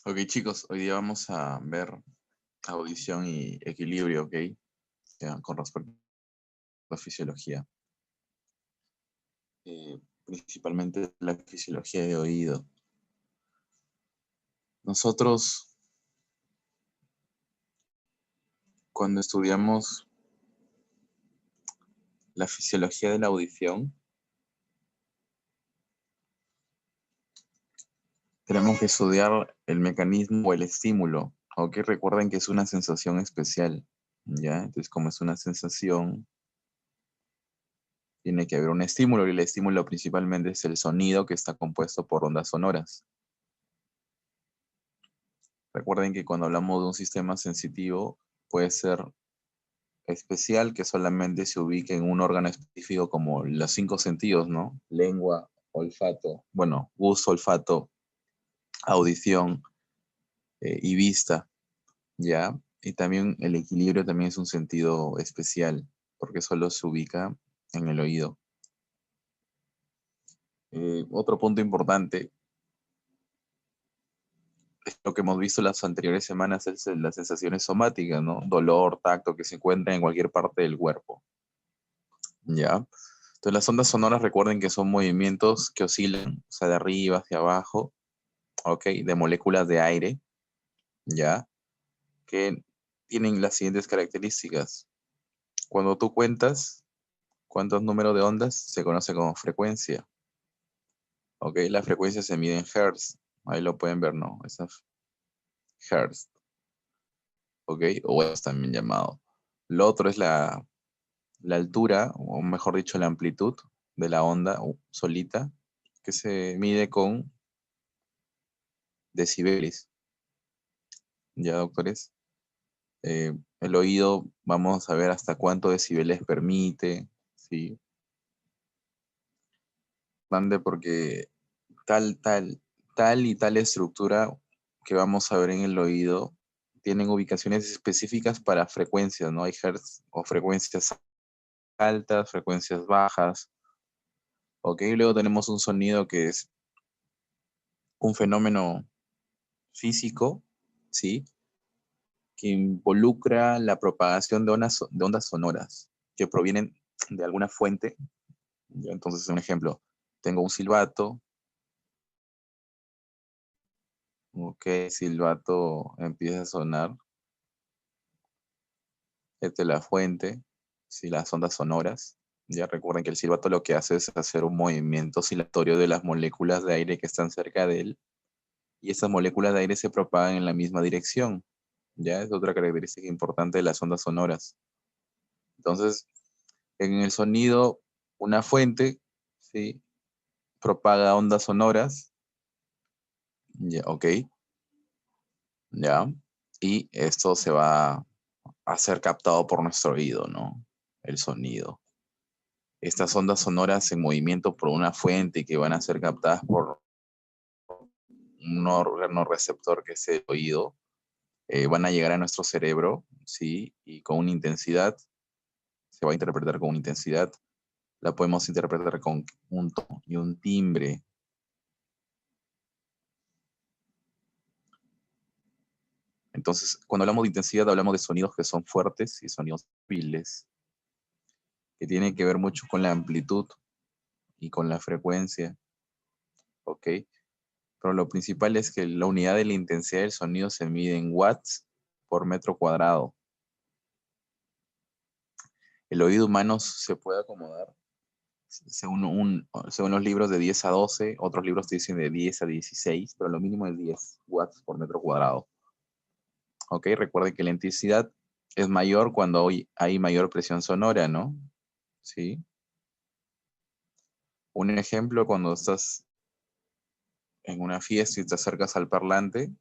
Ok, chicos, hoy día vamos a ver audición y equilibrio, ok, ya, con respecto a la fisiología. Principalmente la fisiología de oído. Nosotros, cuando estudiamos la fisiología de la audición, tenemos que estudiar el mecanismo o el estímulo, ok, recuerden que es una sensación especial, ya, entonces como es una sensación, tiene que haber un estímulo y el estímulo principalmente es el sonido que está compuesto por ondas sonoras. Recuerden que cuando hablamos de un sistema sensitivo, puede ser especial que solamente se ubique en un órgano específico como los 5 sentidos, ¿no? Lengua, olfato, bueno, gusto, olfato, audición y vista, ¿ya? Y también el equilibrio también es un sentido especial, porque solo se ubica en el oído. Otro punto importante, es lo que hemos visto las anteriores semanas, es las sensaciones somáticas, ¿no? Dolor, tacto, que se encuentran en cualquier parte del cuerpo. ¿Ya? Entonces las ondas sonoras recuerden que son movimientos que oscilan, o sea, de arriba hacia abajo, ¿ok? De moléculas de aire, ¿ya? Que tienen las siguientes características. Cuando tú cuentas cuántos números de ondas, se conoce como frecuencia, ¿ok? La frecuencia se mide en hertz, ahí lo pueden ver, ¿no? Esas hertz, ¿ok? O es también llamado. Lo otro es la altura, o mejor dicho, la amplitud de la onda solita, que se mide con decibeles. Ya, doctores. El oído, vamos a ver hasta cuánto decibeles permite, ¿sí? Mande porque tal y tal estructura que vamos a ver en el oído tienen ubicaciones específicas para frecuencias, ¿no? Hay hertz o frecuencias altas, frecuencias bajas, ¿ok? Y luego tenemos un sonido que es un fenómeno físico, ¿sí? Que involucra la propagación de ondas sonoras que provienen de alguna fuente. Ya, entonces, un ejemplo, tengo un silbato, ok, silbato empieza a sonar, esta es la fuente, si las ondas sonoras. Ya recuerden que el silbato lo que hace es hacer un movimiento oscilatorio de las moléculas de aire que están cerca de él, y esas moléculas de aire se propagan en la misma dirección. Ya es otra característica importante de las ondas sonoras. Entonces, en el sonido, una fuente, ¿sí? Propaga ondas sonoras, ya, ok, ya, y esto se va a ser captado por nuestro oído, ¿no? El sonido. Estas ondas sonoras en movimiento por una fuente que van a ser captadas por un órgano receptor que es el oído, van a llegar a nuestro cerebro, ¿sí? Y con una intensidad, se va a interpretar con una intensidad, la podemos interpretar con un tono y un timbre. Entonces, cuando hablamos de intensidad, hablamos de sonidos que son fuertes y sonidos débiles, que tienen que ver mucho con la amplitud y con la frecuencia, ¿ok? Pero lo principal es que la unidad de la intensidad del sonido se mide en watts por metro cuadrado. El oído humano se puede acomodar según los libros de 10 a 12, otros libros te dicen de 10 a 16, pero lo mínimo es 10 watts por metro cuadrado. ¿Ok? Recuerde que la intensidad es mayor cuando hay mayor presión sonora, ¿no? Sí. Un ejemplo, cuando estás en una fiesta y te acercas al parlante,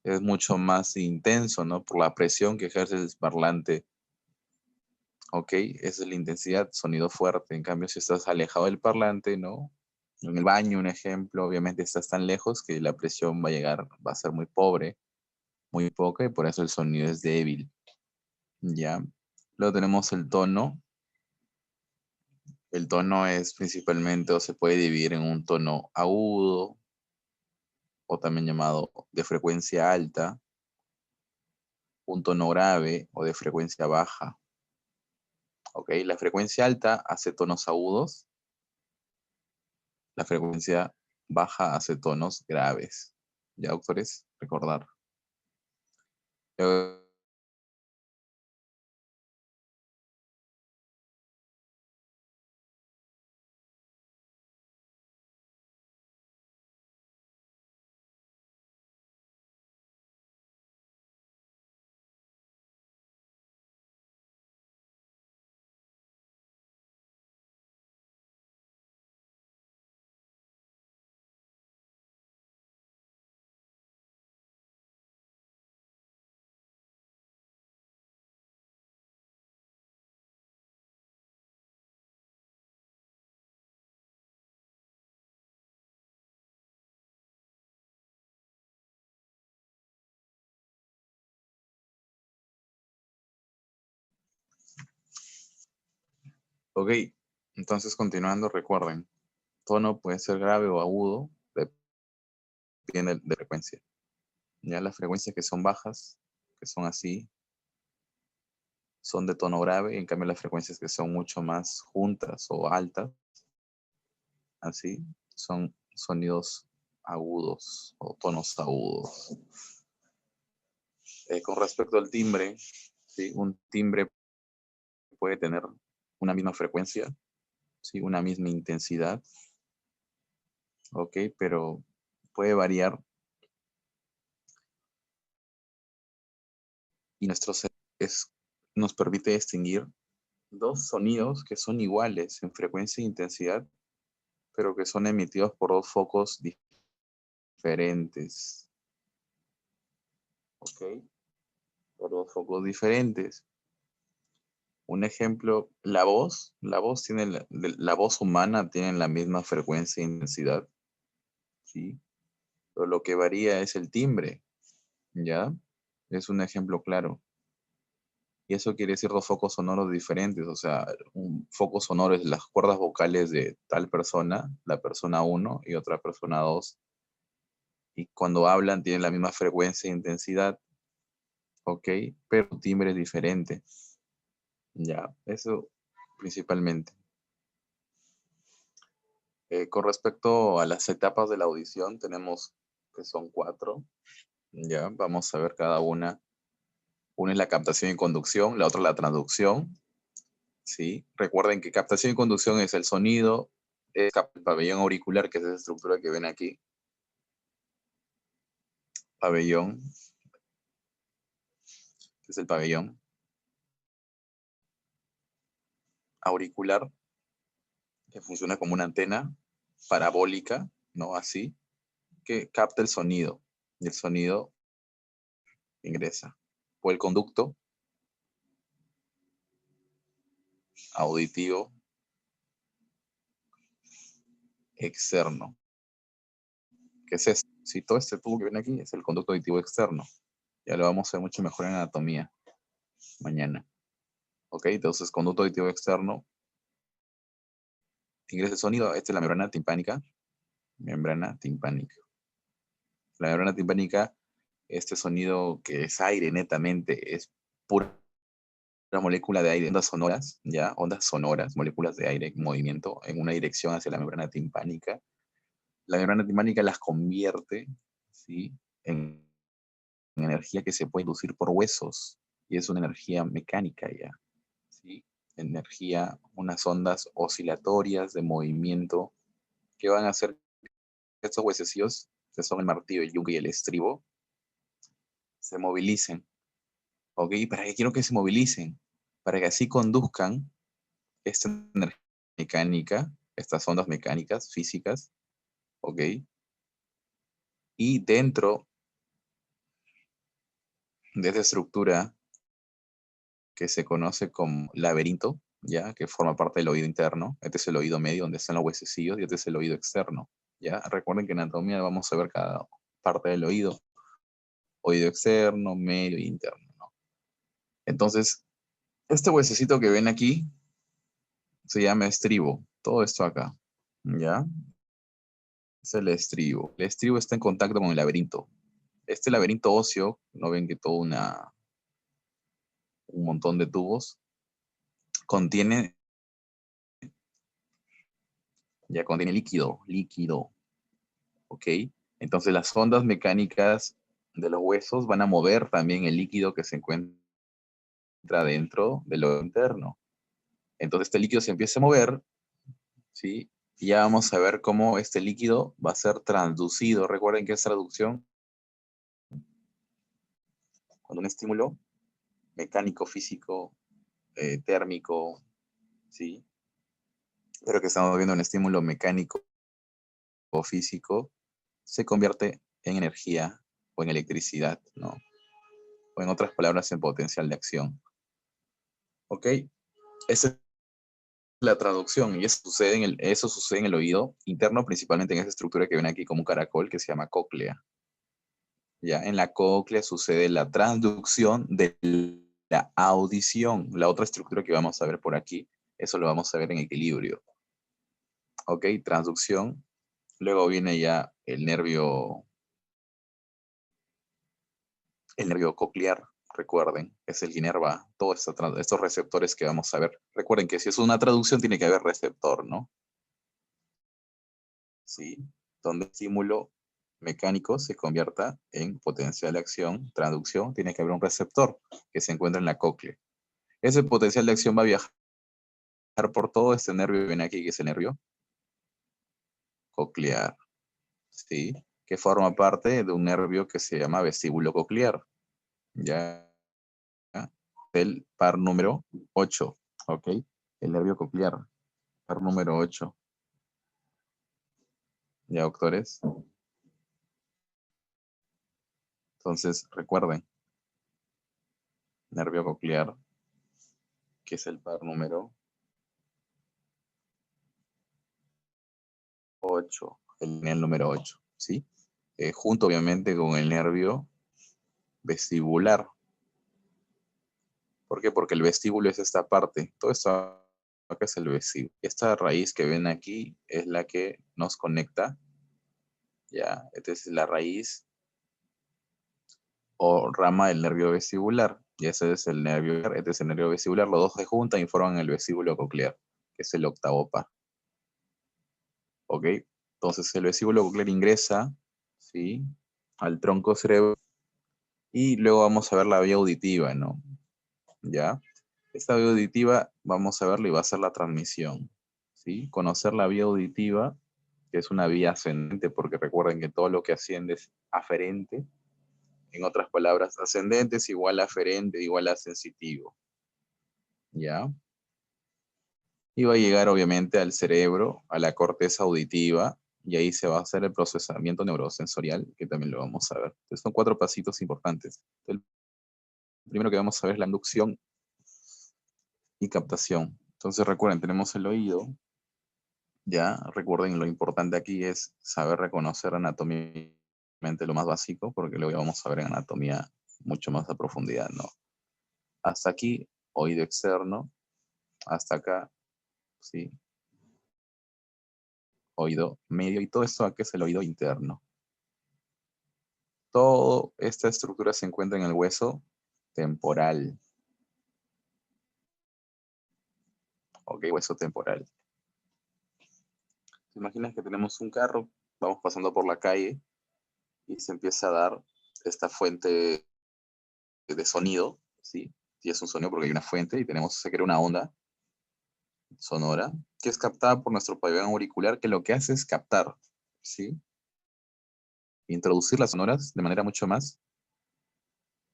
es mucho más intenso, ¿no? Por la presión que ejerce el parlante. Ok, esa es la intensidad, sonido fuerte. En cambio, si estás alejado del parlante, ¿no? En el baño, un ejemplo, obviamente estás tan lejos que la presión va a llegar, va a ser muy pobre, muy poca, y por eso el sonido es débil. ¿Ya? Luego tenemos el tono. El tono es principalmente, o se puede dividir en un tono agudo, o también llamado de frecuencia alta, un tono grave o de frecuencia baja. ¿Ok? La frecuencia alta hace tonos agudos, la frecuencia baja hace tonos graves. ¿Ya, doctores? Recordar. Eh, ok, entonces continuando, recuerden, tono puede ser grave o agudo, depende de frecuencia. Ya las frecuencias que son bajas, que son así, son de tono grave, en cambio las frecuencias que son mucho más juntas o altas, así, son sonidos agudos o tonos agudos. Con respecto al timbre, ¿sí? Un timbre puede tener una misma frecuencia, ¿sí? Una misma intensidad, ¿ok? Pero puede variar y nos permite distinguir dos sonidos que son iguales en frecuencia e intensidad, pero que son emitidos por dos focos diferentes, ¿ok? Por dos focos diferentes. Un ejemplo, la voz humana tiene la misma frecuencia e intensidad, ¿sí? Pero lo que varía es el timbre, ¿ya? Es un ejemplo claro. Y eso quiere decir dos focos sonoros diferentes, o sea, un foco sonoro es las cuerdas vocales de tal persona, la persona uno y otra persona 2, y cuando hablan tienen la misma frecuencia e intensidad, ¿ok? Pero el timbre es diferente, ¿ya? Eso principalmente. Con respecto a las etapas de la audición, tenemos que son 4, ¿ya? Vamos a ver cada una. Una es la captación y conducción, la otra la transducción, ¿sí? Recuerden que captación y conducción es el sonido, es el pabellón auricular, que es esa estructura que ven aquí. Pabellón, que es el pabellón auricular, que funciona como una antena parabólica, ¿no? Así, que capta el sonido, y el sonido ingresa. O el conducto auditivo externo, que es esto. Si todo este tubo que ven aquí es el conducto auditivo externo. Ya lo vamos a ver mucho mejor en anatomía mañana. ¿Ok? Entonces, conducto auditivo externo, ingresa el sonido. Esta es la membrana timpánica. Membrana timpánica. La membrana timpánica, este sonido que es aire netamente, es pura molécula de aire, ondas sonoras, ¿ya? Ondas sonoras, moléculas de aire en movimiento en una dirección hacia la membrana timpánica. La membrana timpánica las convierte, ¿sí? En energía que se puede inducir por huesos, y es una energía mecánica ya, ¿sí? Energía, unas ondas oscilatorias de movimiento que van a hacer que estos huesecillos, que son el martillo, el yunque y el estribo, se movilicen. ¿Ok? ¿Para qué quiero que se movilicen? Para que así conduzcan esta energía mecánica, estas ondas mecánicas, físicas, ¿ok? Y dentro de esta estructura que se conoce como laberinto, ¿ya? Que forma parte del oído interno. Este es el oído medio, donde están los huesecillos, y este es el oído externo, ¿ya? Recuerden que en anatomía vamos a ver cada parte del oído. Oído externo, medio e interno, ¿no? Entonces, este huesecito que ven aquí se llama estribo. Todo esto acá, ¿ya? Es el estribo. El estribo está en contacto con el laberinto. Este laberinto óseo, ¿no ven que todo un montón de tubos? Contiene, ya contiene líquido, ¿ok? Entonces las ondas mecánicas de los huesos van a mover también el líquido que se encuentra dentro de lo interno. Entonces este líquido se empieza a mover, ¿sí? Y ya vamos a ver cómo este líquido va a ser transducido. Recuerden que es traducción cuando un estímulo mecánico, físico, térmico, ¿sí? Pero que estamos viendo un estímulo mecánico o físico, se convierte en energía o en electricidad, ¿no? O en otras palabras, en potencial de acción. ¿Ok? Esa es la traducción y eso sucede en el oído interno, principalmente en esa estructura que ven aquí como un caracol que se llama cóclea. Ya en la cóclea sucede la transducción de la audición. La otra estructura que vamos a ver por aquí, eso lo vamos a ver en equilibrio. ¿Ok? Transducción. Luego viene ya el nervio coclear, recuerden, es el que inerva todos estos receptores que vamos a ver. Recuerden que si es una traducción tiene que haber receptor, ¿no? Sí, donde el estímulo mecánico se convierta en potencial de acción, traducción, tiene que haber un receptor que se encuentra en la cóclea. Ese potencial de acción va a viajar por todo este nervio que viene aquí, que es el nervio coclear, ¿sí? Que forma parte de un nervio que se llama vestíbulo coclear, ¿ya? Del par número 8, ¿ok? El nervio coclear, par número 8. ¿Ya, doctores? Entonces, recuerden, nervio coclear, que es el par número 8, el número 8, ¿sí? Junto, obviamente, con el nervio vestibular. ¿Por qué? Porque el vestíbulo es esta parte. Todo esto acá es el vestíbulo. Esta raíz que ven aquí es la que nos conecta, ¿ya? Esta es la raíz o rama del nervio vestibular. Y ese es el nervio, este es el nervio vestibular. Los dos se juntan y forman el vestíbulo coclear, que es el octavo par. ¿Ok? Entonces el vestíbulo coclear ingresa, ¿sí? Al tronco cerebral y luego vamos a ver la vía auditiva, ¿no? ¿Ya? Esta vía auditiva vamos a verla y va a ser la transmisión, ¿sí? Conocer la vía auditiva, que es una vía ascendente, porque recuerden que todo lo que asciende es aferente. En otras palabras, ascendente es igual a aferente, igual a sensitivo, ¿ya? Y va a llegar obviamente al cerebro, a la corteza auditiva, y ahí se va a hacer el procesamiento neurosensorial, que también lo vamos a ver. Entonces son 4 pasitos importantes. El primero que vamos a ver es la inducción y captación. Entonces recuerden, tenemos el oído, ya, recuerden, lo importante aquí es saber reconocer anatómicamente lo más básico, porque luego vamos a ver en anatomía mucho más a profundidad, ¿no? Hasta aquí, oído externo, hasta acá, sí, oído medio, y todo esto aquí es el oído interno. Toda esta estructura se encuentra en el hueso temporal. Ok, hueso temporal. ¿Te imaginas que tenemos un carro? Vamos pasando por la calle y se empieza a dar esta fuente de sonido, ¿sí? Y es un sonido porque hay una fuente y se crea una onda sonora que es captada por nuestro pabellón auricular, que lo que hace es captar, ¿sí? Introducir las sonoras de manera mucho más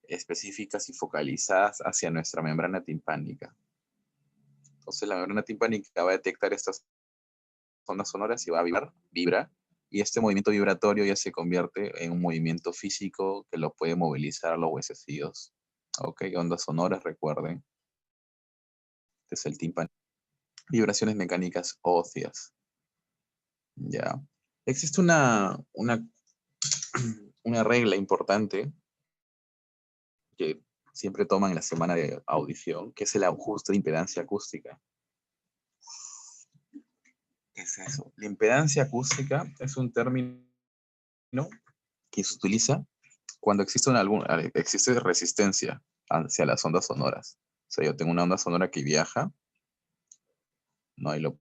específicas y focalizadas hacia nuestra membrana timpánica. Entonces la membrana timpánica va a detectar estas ondas sonoras y va a vibra, y este movimiento vibratorio ya se convierte en un movimiento físico que lo puede movilizar a los huesecillos. Ok, ondas sonoras, recuerden, este es el tímpano. Vibraciones mecánicas óseas. Ya. Existe una regla importante que siempre toman en la semana de audición, que es el ajuste de impedancia acústica. es eso. La impedancia acústica es un término que se utiliza cuando existe resistencia hacia las ondas sonoras. O sea, yo tengo una onda sonora que viaja, ¿no? Ahí lo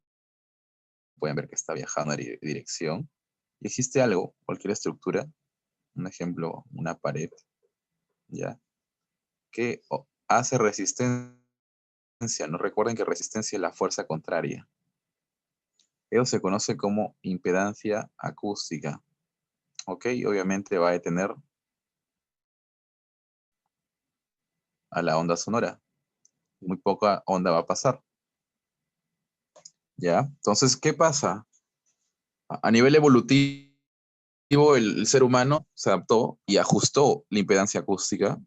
pueden ver que está viajando en dirección. Y existe algo, cualquier estructura, un ejemplo, una pared, ¿ya? Que hace resistencia, ¿no? Recuerden que resistencia es la fuerza contraria. Eso se conoce como impedancia acústica, ¿ok? Obviamente va a detener a la onda sonora. Muy poca onda va a pasar, ¿ya? Entonces, ¿qué pasa? A nivel evolutivo, el ser humano se adaptó y ajustó la impedancia acústica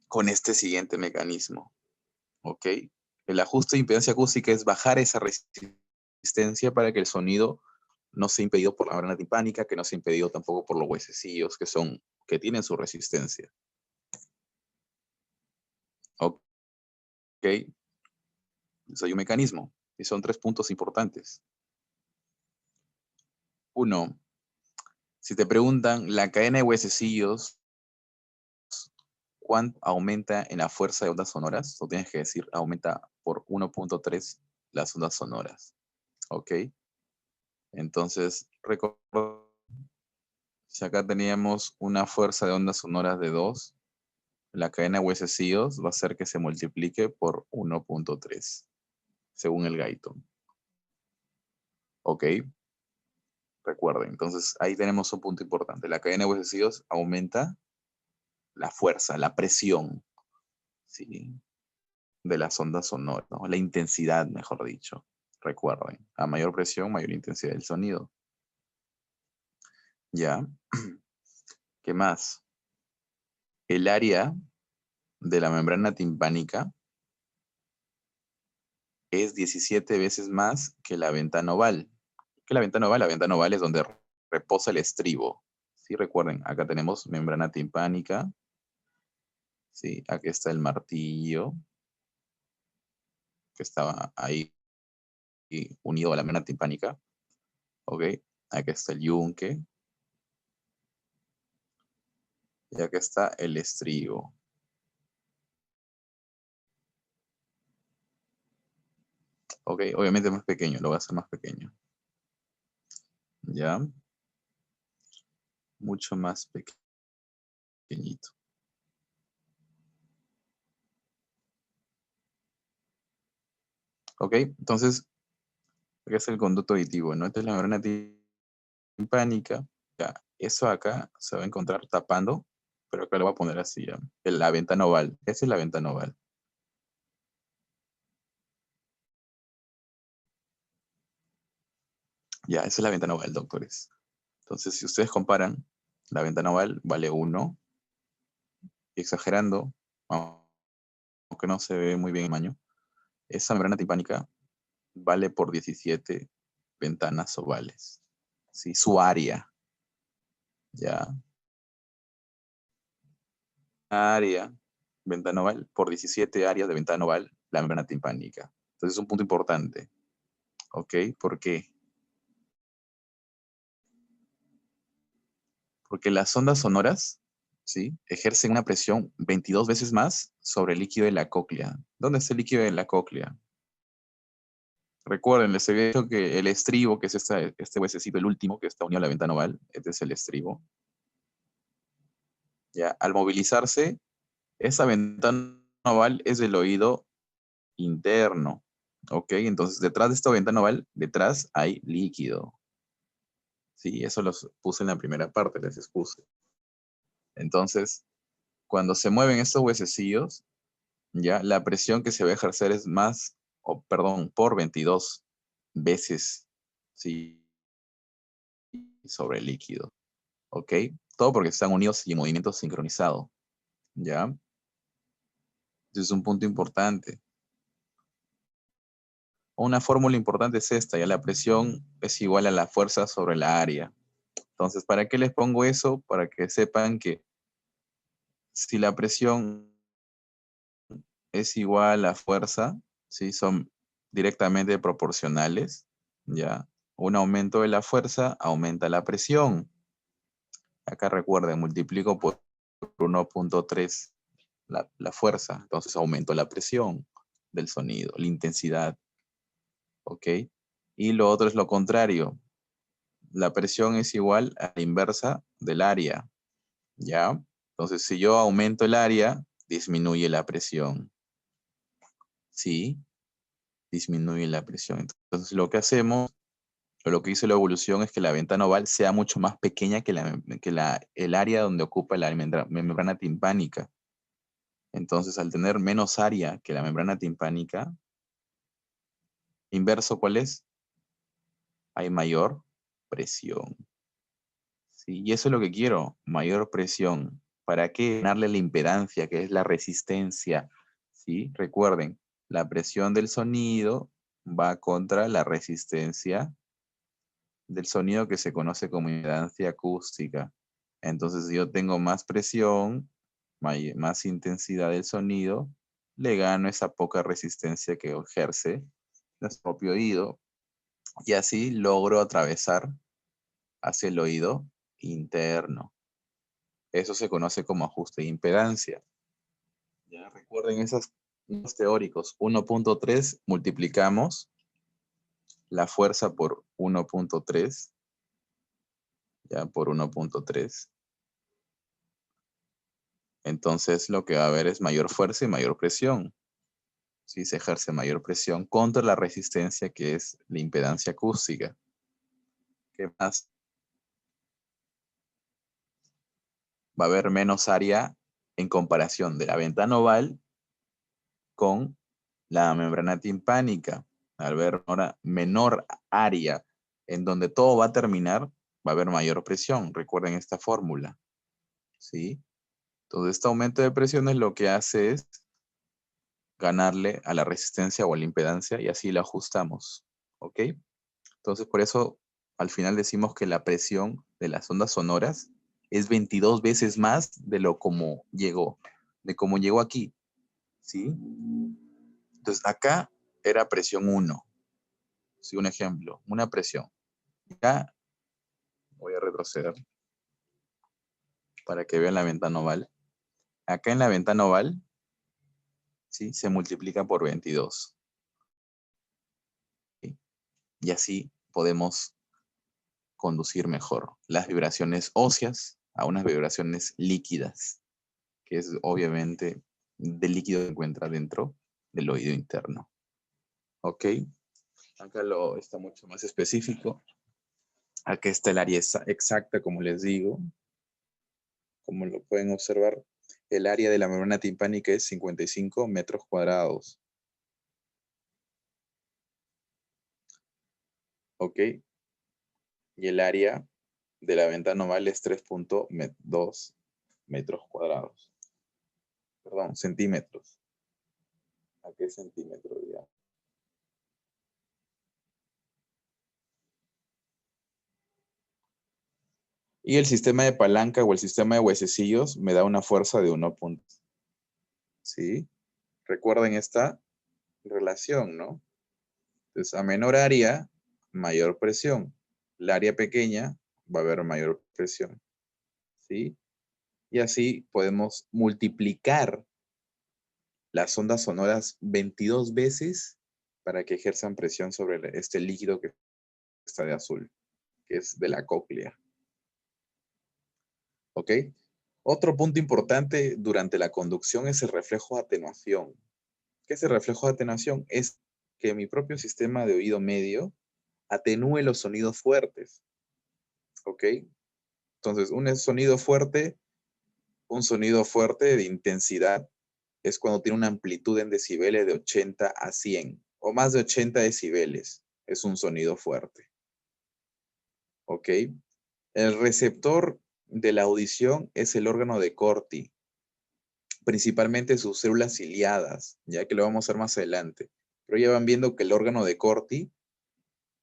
con este siguiente mecanismo, ¿ok? El ajuste de impedancia acústica es bajar esa resistencia para que el sonido no sea impedido por la membrana timpánica, que no sea impedido tampoco por los huesecillos que tienen su resistencia, ¿ok? Entonces hay un mecanismo y son 3 puntos importantes. Uno, si te preguntan la cadena de huesecillos, ¿cuánto aumenta en la fuerza de ondas sonoras? Tú tienes que decir, aumenta por 1.3 las ondas sonoras. ¿Ok? Entonces, recuerdo, si acá teníamos una fuerza de ondas sonoras de 2, la cadena de huesecillos va a hacer que se multiplique por 1.3, según el Guyton. ¿Ok? Recuerden, entonces ahí tenemos un punto importante. La cadena de huesecillos aumenta la fuerza, la presión, ¿sí? De las ondas sonoras, ¿no? La intensidad, mejor dicho. Recuerden, a mayor presión, mayor intensidad del sonido. ¿Ya? ¿Qué más? El área de la membrana timpánica es 17 veces más que la ventana oval. ¿Qué es la ventana oval? La ventana oval es donde reposa el estribo. ¿Sí? Recuerden, acá tenemos membrana timpánica. ¿Sí? Aquí está el martillo, que estaba ahí unido a la membrana timpánica. ¿Ok? Aquí está el yunque. Y acá está el estribo. Ok, obviamente es más pequeño, lo voy a hacer más pequeño. ¿Ya? Mucho más pequeñito. Ok, entonces, acá es el conducto auditivo, ¿no? Esta es la membrana timpánica. Ya, eso acá se va a encontrar tapando, pero acá lo voy a poner así, ¿ya? La ventana oval. Esa es la ventana oval. Ya, esa es la ventana oval, doctores. Entonces, si ustedes comparan, la ventana oval vale 1, y exagerando, aunque no se ve muy bien el tamaño, esa membrana timpánica vale por 17 ventanas ovales. ¿Sí? Su área, ¿ya? Área, ventana oval, por 17 áreas de ventana oval, la membrana timpánica. Entonces es un punto importante, ¿ok? ¿Por qué? Porque las ondas sonoras, ¿sí? Ejercen una presión 22 veces más sobre el líquido de la cóclea. ¿Dónde está el líquido de la cóclea? Recuerden, les había dicho que el estribo, que es este huesecito, el último que está unido a la ventana oval, este es el estribo. ¿Ya? Al movilizarse, esa ventana oval es el oído interno. ¿Ok? Entonces, detrás de esta ventana oval, detrás hay líquido. Sí, eso los puse en la primera parte, les expuse. Entonces, cuando se mueven estos huesecillos, ya la presión que se va a ejercer es más, perdón, por 22 veces, sí, sobre el líquido. ¿Ok? Todo porque están unidos y en movimiento sincronizado. ¿Ya? Ese es un punto importante. Una fórmula importante es esta, ya la presión es igual a la fuerza sobre la área. Entonces, ¿para qué les pongo eso? Para que sepan que si la presión es igual a fuerza, ¿sí? Son directamente proporcionales, ¿ya? Un aumento de la fuerza aumenta la presión. Acá recuerden, multiplico por 1.3 la fuerza, entonces aumento la presión del sonido, la intensidad, ¿ok? Y lo otro es lo contrario. La presión es igual a la inversa del área, ¿ya? Entonces, si yo aumento el área, disminuye la presión. ¿Sí? Disminuye la presión. Entonces, lo que hacemos, o lo que hizo la evolución es que la ventana oval sea mucho más pequeña que el área donde ocupa la membrana timpánica. Entonces, al tener menos área que la membrana timpánica, inverso, ¿cuál es? Hay mayor presión. ¿Sí? Y eso es lo que quiero, mayor presión. ¿Para qué? Ganarle la impedancia, que es la resistencia. ¿Sí? Recuerden, la presión del sonido va contra la resistencia del sonido que se conoce como impedancia acústica. Entonces, si yo tengo más presión, más intensidad del sonido, le gano esa poca resistencia que ejerce nuestro propio oído y así logro atravesar hacia el oído interno. Eso se conoce como ajuste de impedancia. Ya recuerden esos teóricos. 1.3 multiplicamos la fuerza por 1.3, ya por 1.3. Entonces lo que va a haber es mayor fuerza y mayor presión. Sí, se ejerce mayor presión contra la resistencia que es la impedancia acústica. ¿Qué más? Va a haber menos área en comparación de la ventana oval con la membrana timpánica. Al ver ahora menor área en donde todo va a terminar, va a haber mayor presión. Recuerden esta fórmula. ¿Sí? Entonces, este aumento de presión es lo que hace es ganarle a la resistencia o a la impedancia y así la ajustamos. ¿Ok? Entonces, por eso al final decimos que la presión de las ondas sonoras es 22 veces más de lo como llegó, de cómo llegó aquí. ¿Sí? Entonces, acá era presión 1. Sí, un ejemplo, una presión. Acá voy a retroceder para que vean la ventana oval. Acá en la ventana oval, ¿sí? Se multiplica por 22. ¿Sí? Y así podemos conducir mejor las vibraciones óseas a unas vibraciones líquidas, que es obviamente del líquido que se encuentra dentro del oído interno. ¿Ok? Acá está mucho más específico. Acá está el área exacta, como les digo. Como lo pueden observar, el área de la membrana timpánica es 55 metros cuadrados. ¿Ok? Y el área de la ventana oval es 3.2 metros cuadrados. Perdón, centímetros. Aquí es centímetros, ya. Y el sistema de palanca o el sistema de huesecillos me da una fuerza de 1. ¿Sí? Recuerden esta relación, ¿no? Entonces, a menor área, mayor presión. El área pequeña va a haber mayor presión. ¿Sí? Y así podemos multiplicar las ondas sonoras 22 veces para que ejerzan presión sobre este líquido que está de azul, que es de la cóclea. ¿Ok? Otro punto importante durante la conducción es el reflejo de atenuación. ¿Qué es el reflejo de atenuación? Es que mi propio sistema de oído medio atenúe los sonidos fuertes. ¿Ok? Entonces, un sonido fuerte de intensidad es cuando tiene una amplitud en decibeles de 80 a 100 o más de 80 decibeles. Es un sonido fuerte. ¿Ok? El receptor de la audición es el órgano de Corti, principalmente sus células ciliadas, ya que lo vamos a ver más adelante. Pero ya van viendo que el órgano de Corti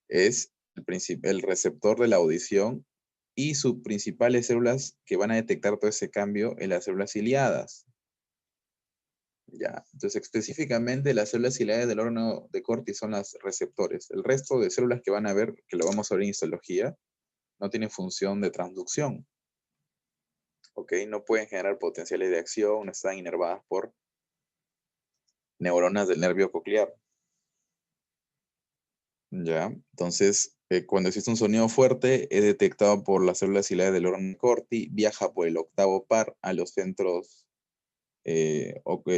es el receptor de la audición y sus principales células que van a detectar todo ese cambio en las células ciliadas. Ya, entonces específicamente las células ciliares del órgano de Corti son las receptores. El resto de células que van a ver, que lo vamos a ver en histología, no tienen función de transducción. ¿Ok? No pueden generar potenciales de acción, no están inervadas por neuronas del nervio coclear. Ya, entonces cuando existe un sonido fuerte, es detectado por las células ciliares del órgano de Corti, viaja por el octavo par a los centros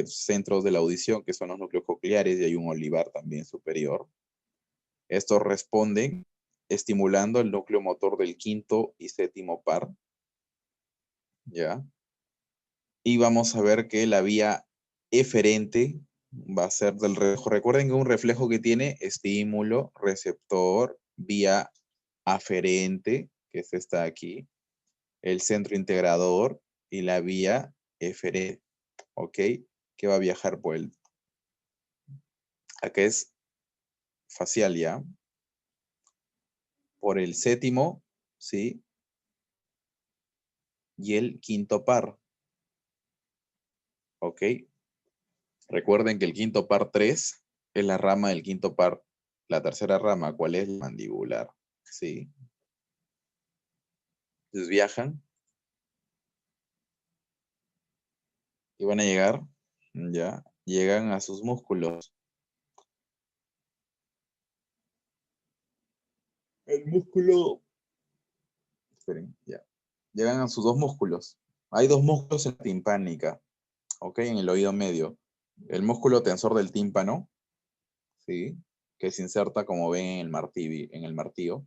centros de la audición, que son los núcleos cocleares, y hay un olivar también superior. Estos responden estimulando el núcleo motor del quinto y séptimo par, ¿ya? Y vamos a ver que la vía eferente va a ser del reflejo. Recuerden que un reflejo que tiene estímulo, receptor, vía aferente, que es esta aquí, el centro integrador y la vía eferente, ¿ok? Que va a viajar por el... Acá es facial, ¿ya? Por el séptimo, ¿sí? Y el quinto par, ¿ok? Recuerden que el quinto par 3 es la rama del quinto par. La tercera rama, ¿cuál es? La mandibular, ¿sí? Entonces viajan y van a llegar, ¿ya? Llegan a sus músculos. El músculo... Esperen, ya. Llegan a sus dos músculos. Hay dos músculos en la timpánica, ¿ok? En el oído medio. El músculo tensor del tímpano, ¿sí? Que se inserta, como ven, en el martillo.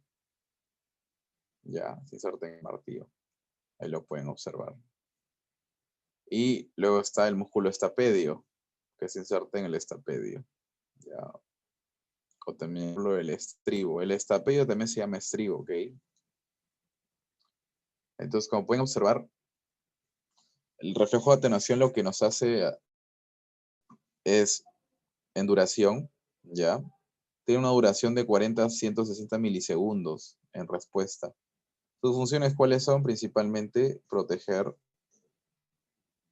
Ya, se inserta en el martillo. Ahí lo pueden observar. Y luego está el músculo estapedio, que se inserta en el estapedio. Ya. O también lo del estribo. El estapedio también se llama estribo, ¿ok? Entonces, como pueden observar, el reflejo de atenuación lo que nos hace es, en duración, ¿ya? Tiene una duración de 40 a 160 milisegundos en respuesta. Sus funciones, ¿cuáles son? Principalmente proteger,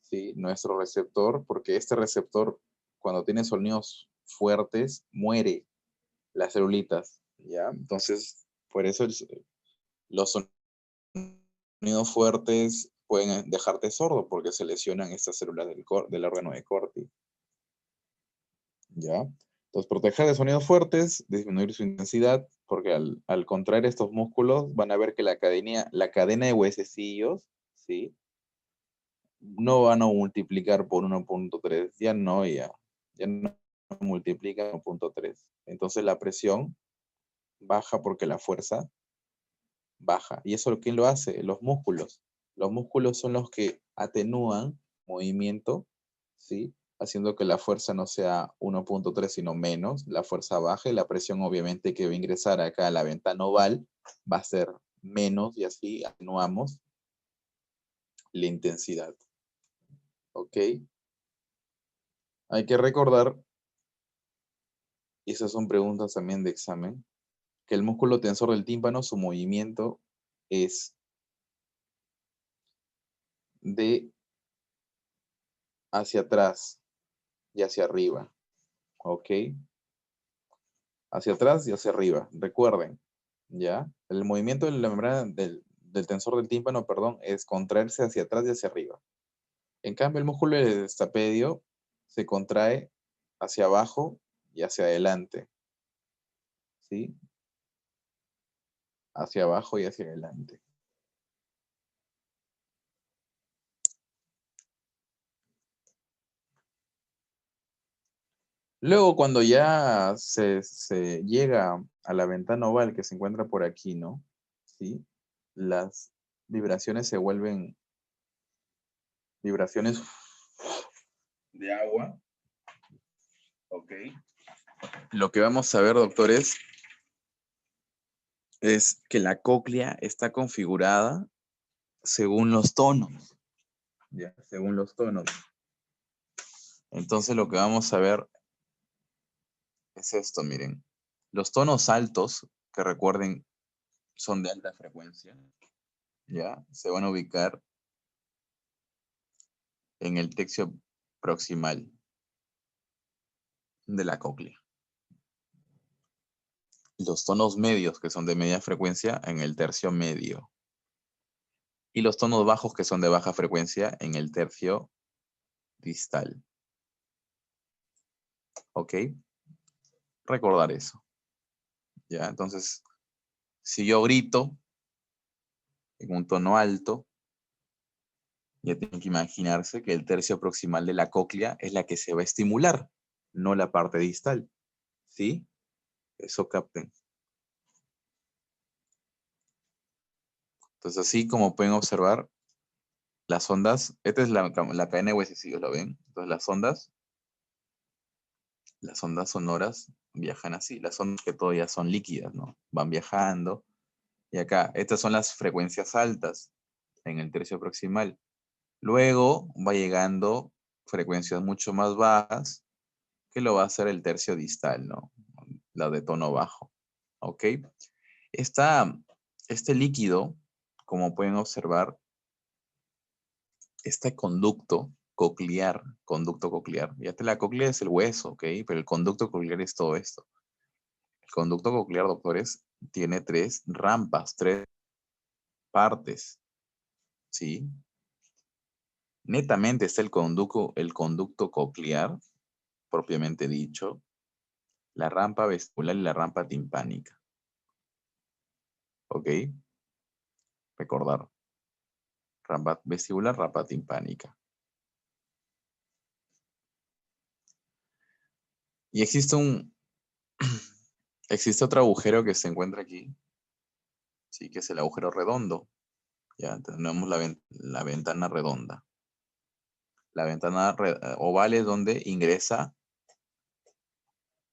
¿sí?, nuestro receptor, porque este receptor, cuando tiene sonidos fuertes, muere las celulitas, ¿ya? Entonces, por eso los sonidos fuertes pueden dejarte sordo, porque se lesionan estas células del órgano de Corti, ¿ya? Entonces, proteger de sonidos fuertes, disminuir su intensidad, porque al contraer estos músculos, van a ver que la cadena de huesecillos, ¿sí?, no van a multiplicar por 1.3, ya no multiplica 1.3. Entonces la presión baja porque la fuerza baja. ¿Y eso quién lo hace? Los músculos. Los músculos son los que atenúan movimiento, ¿sí? Haciendo que la fuerza no sea 1.3, sino menos. La fuerza baja y la presión, obviamente, que va a ingresar acá a la ventana oval va a ser menos, y así atenuamos la intensidad. ¿Ok? Hay que recordar, y esas son preguntas también de examen, que el músculo tensor del tímpano, su movimiento es de hacia atrás y hacia arriba, ¿ok? Hacia atrás y hacia arriba, recuerden, ¿ya? El movimiento de la membrana del tensor del tímpano, perdón, es contraerse hacia atrás y hacia arriba. En cambio, el músculo del estapedio se contrae hacia abajo y hacia adelante, ¿sí? Hacia abajo y hacia adelante. Luego, cuando ya se llega a la ventana oval que se encuentra por aquí, ¿no? ¿Sí? Las vibraciones se vuelven vibraciones de agua, ¿ok? Lo que vamos a ver, doctores, es que la cóclea está configurada según los tonos, ¿ya? Según los tonos. Entonces, lo que vamos a ver es esto, miren. Los tonos altos, que recuerden son de alta frecuencia, ¿ya? Se van a ubicar en el tercio proximal, de la cóclea. Los tonos medios, que son de media frecuencia, en el tercio medio. Y los tonos bajos, que son de baja frecuencia, en el tercio distal. ¿Ok? Recordar eso. ¿Ya? Entonces, si yo grito en un tono alto, ya tienen que imaginarse que el tercio proximal de la cóclea es la que se va a estimular, no la parte distal. ¿Sí? Eso capten. Entonces, así como pueden observar, las ondas, esta es la cadena de huesecillos, ¿lo ven? Entonces, las ondas sonoras viajan así. Las ondas que todavía son líquidas, ¿no? Van viajando. Y acá, estas son las frecuencias altas en el tercio proximal. Luego va llegando frecuencias mucho más bajas, que lo va a hacer el tercio distal, ¿no? La de tono bajo. ¿Ok? Este líquido, como pueden observar, este conducto coclear, ya la cóclea es el hueso, ¿ok? Pero el conducto coclear es todo esto. El conducto coclear, doctores, tiene tres rampas, tres partes, ¿sí? Netamente está el conducto coclear, propiamente dicho, la rampa vestibular y la rampa timpánica. ¿Ok? Recordar. Rampa vestibular, rampa timpánica. Y existe otro agujero que se encuentra aquí, ¿sí? Que es el agujero redondo. Ya tenemos la ventana redonda. La ventana oval es donde ingresa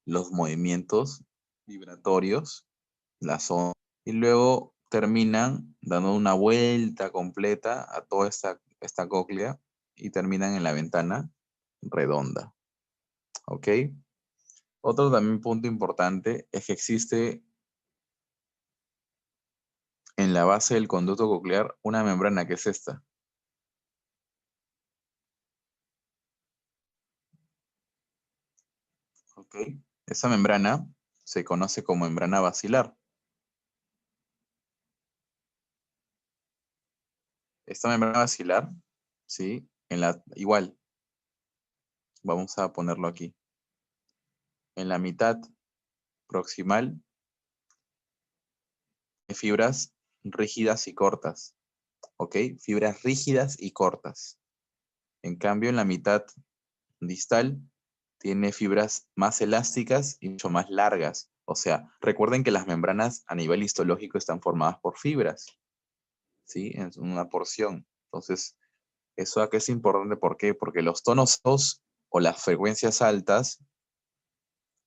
los movimientos vibratorios, las ondas, y luego terminan dando una vuelta completa a toda esta cóclea y terminan en la ventana redonda. ¿Ok? Otro también punto importante es que existe en la base del conducto coclear una membrana que es esta. ¿Ok? Esa membrana se conoce como membrana basilar. Esta membrana basilar, ¿sí? Igual, vamos a ponerlo aquí. En la mitad proximal hay fibras rígidas y cortas. ¿Ok? Fibras rígidas y cortas. En cambio, en la mitad distal tiene fibras más elásticas y mucho más largas. O sea, recuerden que las membranas a nivel histológico están formadas por fibras, ¿sí? En una porción. Entonces, eso acá es importante. ¿Por qué? Porque los tonos o las frecuencias altas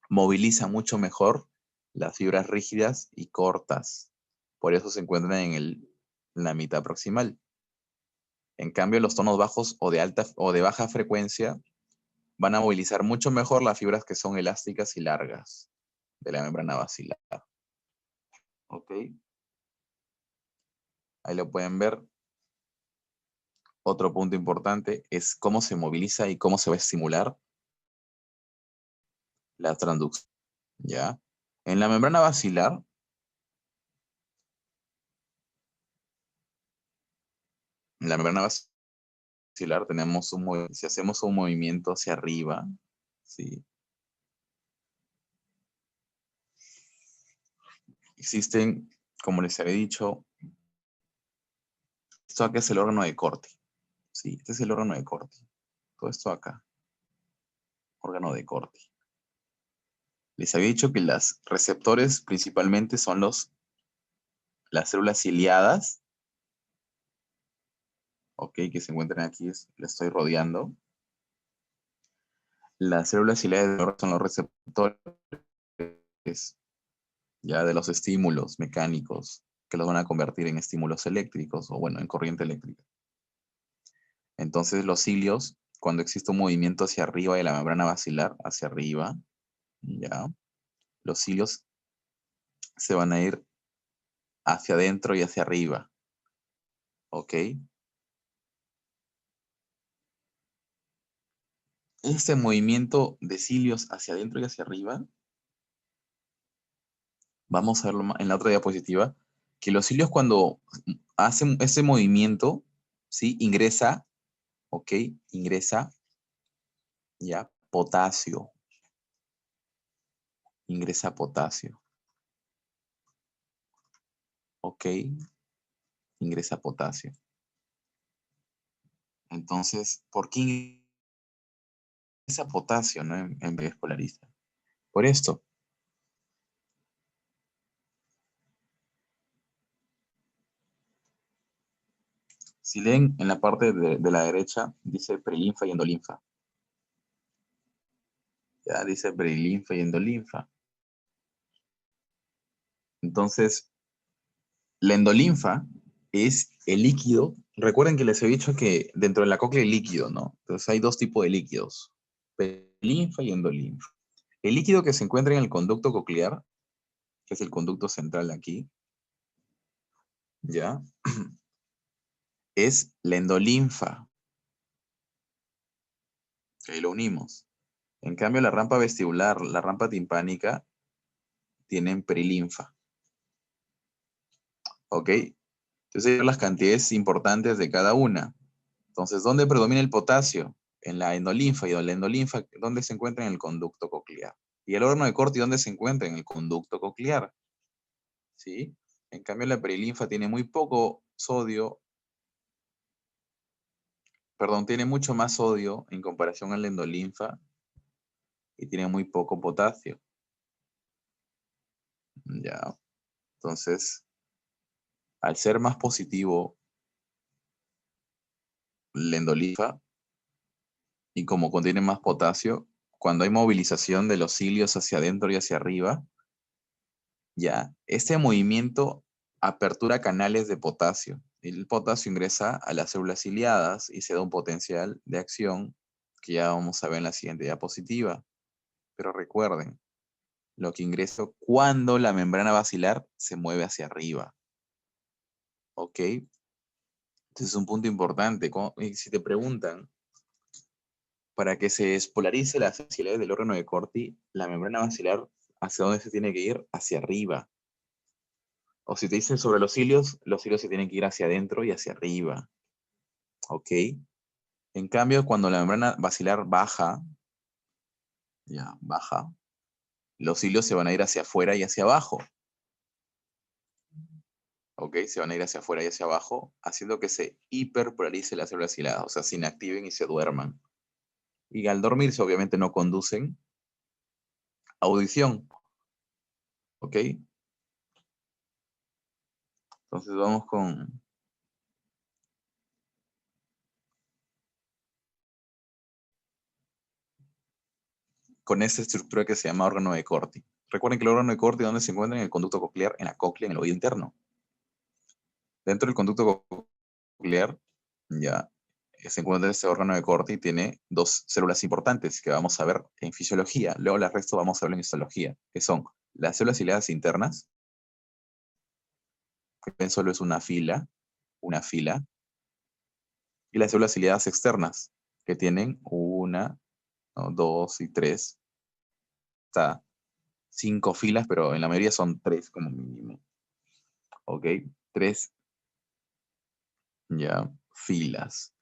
movilizan mucho mejor las fibras rígidas y cortas. Por eso se encuentran en la mitad proximal. En cambio, los tonos bajos o de alta o de baja frecuencia van a movilizar mucho mejor las fibras que son elásticas y largas de la membrana basilar. ¿Ok? Ahí lo pueden ver. Otro punto importante es cómo se moviliza y cómo se va a estimular la transducción. ¿Ya? En la membrana basilar, tenemos si hacemos un movimiento hacia arriba, ¿sí? Existen, como les había dicho, esto acá es el órgano de corte. Sí, este es el órgano de corte. Todo esto acá, órgano de corte. Les había dicho que los receptores principalmente son las células ciliadas, ok, que se encuentran aquí, la estoy rodeando. Las células ciliadas son los receptores ya de los estímulos mecánicos que los van a convertir en estímulos eléctricos o bueno, en corriente eléctrica. Entonces los cilios, cuando existe un movimiento hacia arriba de la membrana basilar, hacia arriba, ya, los cilios se van a ir hacia adentro y hacia arriba, ¿ok? este movimiento de cilios hacia adentro y hacia arriba, vamos a verlo en la otra diapositiva, que los cilios cuando hacen ese movimiento, ¿sí? Ingresa, ¿ok? Ingresa, ya, potasio. Ingresa potasio. ¿Ok? Ingresa potasio. Entonces, ¿por qué ingresa potasio, no? En vez polarista. Por esto. Si leen en la parte de la derecha, dice prelinfa y endolinfa. Ya dice prelinfa y endolinfa. Entonces, la endolinfa es el líquido. Recuerden que les he dicho que dentro de la cóclea hay líquido, ¿no? Entonces hay dos tipos de líquidos, prelinfa y endolinfa. El líquido que se encuentra en el conducto coclear, que es el conducto central de aquí, ¿ya? Es la endolinfa. Que ahí lo unimos. En cambio, la rampa vestibular, la rampa timpánica, tienen perilinfa. ¿Ok? Entonces, hay las cantidades importantes de cada una. Entonces, ¿dónde predomina el potasio? En la endolinfa. Y la endolinfa, ¿dónde se encuentra? En el conducto coclear. Y el órgano de Corti, ¿dónde se encuentra? En el conducto coclear. ¿Sí? En cambio, la perilinfa tiene muy poco sodio, perdón, tiene mucho más sodio en comparación a la endolinfa y tiene muy poco potasio. Ya. Entonces, al ser más positivo la endolinfa y como contiene más potasio, cuando hay movilización de los cilios hacia adentro y hacia arriba, ya, este movimiento apertura canales de potasio. El potasio ingresa a las células ciliadas y se da un potencial de acción que ya vamos a ver en la siguiente diapositiva. Pero recuerden, lo que ingresa cuando la membrana basilar se mueve hacia arriba. ¿Ok? Este es un punto importante. Si te preguntan, para que se despolarice la sensibilidad del órgano de Corti, la membrana basilar, ¿hacia dónde se tiene que ir? Hacia arriba. O si te dicen sobre los cilios se tienen que ir hacia adentro y hacia arriba. ¿Ok? En cambio, cuando la membrana basilar baja, ya, baja, los cilios se van a ir hacia afuera y hacia abajo. ¿Ok? Se van a ir hacia afuera y hacia abajo, haciendo que se hiperpolarice las células ciliadas, o sea, se inactiven y se duerman. Y al dormirse, obviamente, no conducen a audición. ¿Ok? Entonces vamos con esta estructura que se llama órgano de Corti. Recuerden que el órgano de Corti, ¿dónde se encuentra? En el conducto coclear, en la cóclea, en el oído interno. Dentro del conducto coclear, ya se encuentra este órgano de Corti y tiene dos células importantes que vamos a ver en fisiología. Luego el resto vamos a ver en histología, que son las células ciliadas internas, que solo es una fila, y las células ciliadas externas, que tienen una, ¿no? Dos y tres, hasta cinco filas, pero en la mayoría son tres como mínimo. ¿Ok? Tres, ya, filas,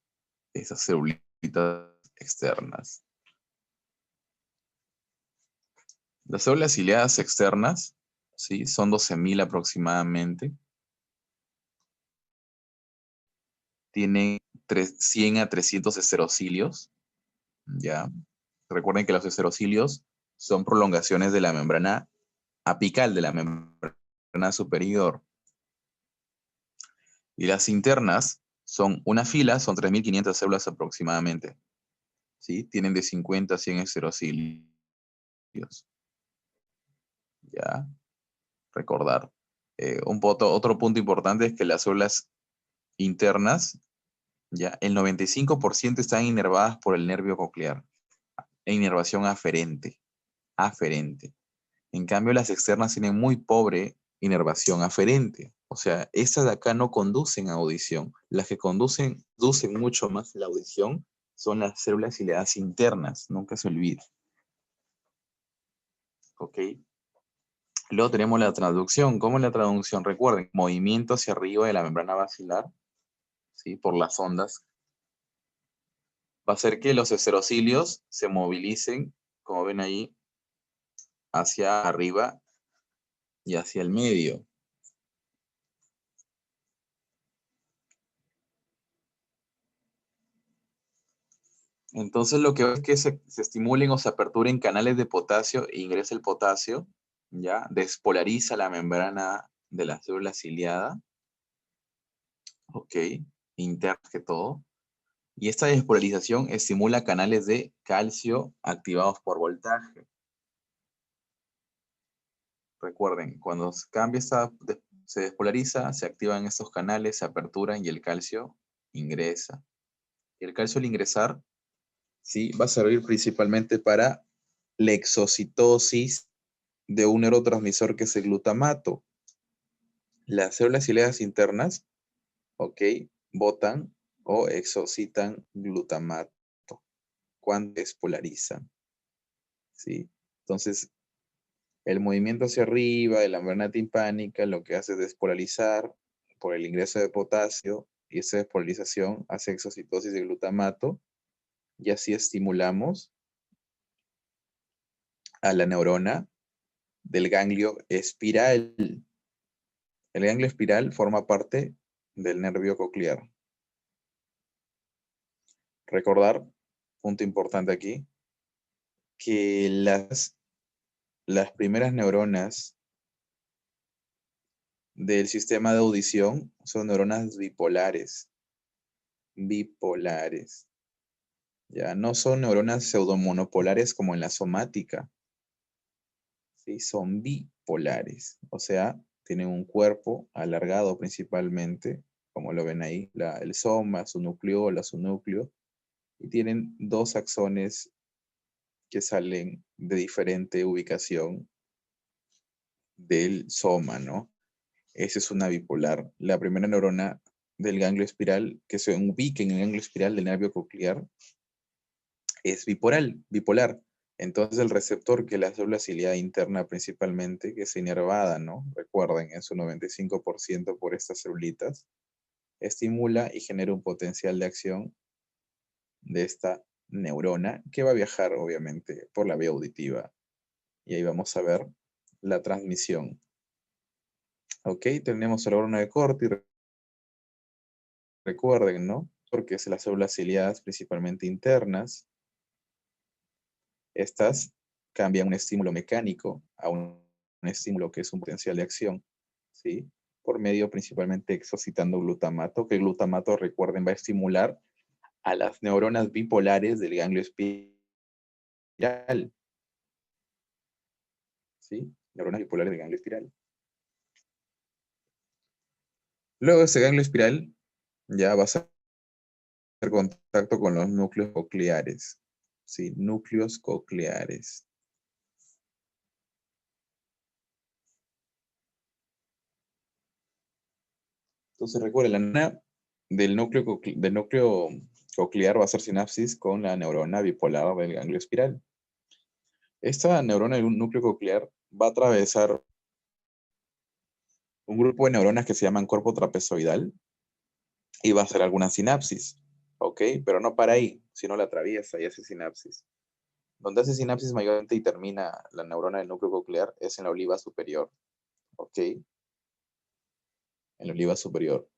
esas celulitas externas. Las células ciliadas externas, ¿sí? Son 12.000 aproximadamente. Tienen 100 a 300 esterocilios, ¿ya? Recuerden que los esterocilios son prolongaciones de la membrana apical, de la membrana superior. Y las internas son una fila, son 3.500 células aproximadamente, ¿sí? Tienen de 50 a 100 esterocilios, ¿ya? Recordar. Otro punto importante es que las células internas, ya, el 95% están inervadas por el nervio coclear, e inervación aferente, aferente. En cambio, las externas tienen muy pobre inervación aferente. O sea, estas de acá no conducen a audición. Las que conducen mucho más la audición son las células ciliadas internas, nunca se olvide. ¿Ok? Luego tenemos la transducción. ¿Cómo es la transducción? Recuerden, movimiento hacia arriba de la membrana basilar, ¿sí? Por las ondas. Va a hacer que los esterocilios se movilicen, como ven ahí, hacia arriba y hacia el medio. Entonces lo que es que se estimulen o se aperturen canales de potasio e ingrese el potasio, ¿ya? Despolariza la membrana de la célula ciliada, ¿ok? Interna que todo. Y esta despolarización estimula canales de calcio activados por voltaje. Recuerden, cuando cambia se despolariza, se activan estos canales, se aperturan y el calcio ingresa. Y el calcio al ingresar, ¿sí? Va a servir principalmente para la exocitosis de un neurotransmisor que es el glutamato. Las células ciliadas internas, ¿ok? Botan o exocitan glutamato cuando despolarizan, ¿sí? Entonces, el movimiento hacia arriba de la membrana timpánica lo que hace es despolarizar por el ingreso de potasio y esa despolarización hace exocitosis de glutamato y así estimulamos a la neurona del ganglio espiral. El ganglio espiral forma parte del nervio coclear. Recordar, punto importante aquí, que las primeras neuronas del sistema de audición son neuronas bipolares. Bipolares. Ya no son neuronas pseudomonopolares como en la somática. ¿Sí? Son bipolares. O sea, tienen un cuerpo alargado principalmente, como lo ven ahí, el soma, su nucleola, su núcleo, y tienen dos axones que salen de diferente ubicación del soma, ¿no? Esa es una bipolar. La primera neurona del ganglio espiral, que se ubica en el ganglio espiral del nervio coclear, es bipolar. Entonces el receptor que la célula ciliada interna principalmente, que es inervada, ¿no? Recuerden, en su 95% por estas celulitas, estimula y genera un potencial de acción de esta neurona que va a viajar obviamente por la vía auditiva. Y ahí vamos a ver la transmisión. Ok, tenemos el órgano de Corti, recuerden, ¿no? Porque es las células ciliadas principalmente internas. Estas cambian un estímulo mecánico a un estímulo que es un potencial de acción, ¿sí? Por medio principalmente exocitando glutamato, que el glutamato, recuerden, va a estimular a las neuronas bipolares del ganglio espiral, ¿sí? Neuronas bipolares del ganglio espiral. Luego ese ganglio espiral ya va a hacer contacto con los núcleos cocleares, ¿sí? Núcleos cocleares. Entonces recuerden, la neurona del núcleo coclear va a hacer sinapsis con la neurona bipolar del ganglio espiral. Esta neurona del núcleo coclear va a atravesar un grupo de neuronas que se llaman cuerpo trapezoidal y va a hacer alguna sinapsis, ¿ok? Pero no para ahí, sino la atraviesa y hace sinapsis. Donde hace sinapsis mayormente y termina la neurona del núcleo coclear es en la oliva superior, ¿ok? En la oliva superior.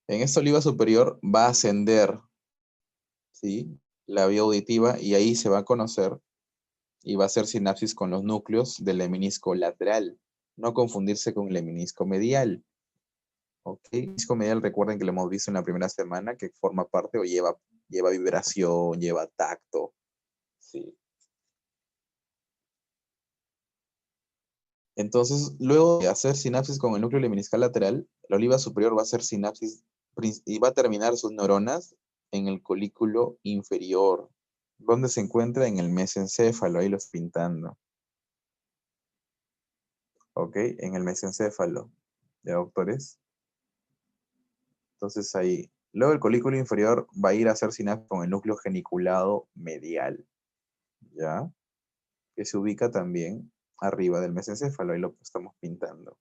En esta oliva superior va a ascender, ¿sí? La vía auditiva y ahí se va a conocer y va a hacer sinapsis con los núcleos del leminisco lateral. No confundirse con el leminisco medial. ¿Ok? El leminisco medial, recuerden que lo hemos visto en la primera semana, que forma parte o lleva vibración, lleva tacto. ¿Sí? Entonces, luego de hacer sinapsis con el núcleo leminiscal lateral, la oliva superior va a hacer sinapsis y va a terminar sus neuronas en el colículo inferior, donde se encuentra en el mesencéfalo, ahí lo estoy pintando. ¿Ok? En el mesencéfalo. ¿Ya, doctores? Entonces ahí Luego el colículo inferior va a ir a hacer sinapsis con el núcleo geniculado medial, ¿ya? Que se ubica también arriba del mesencéfalo, ahí lo estamos pintando.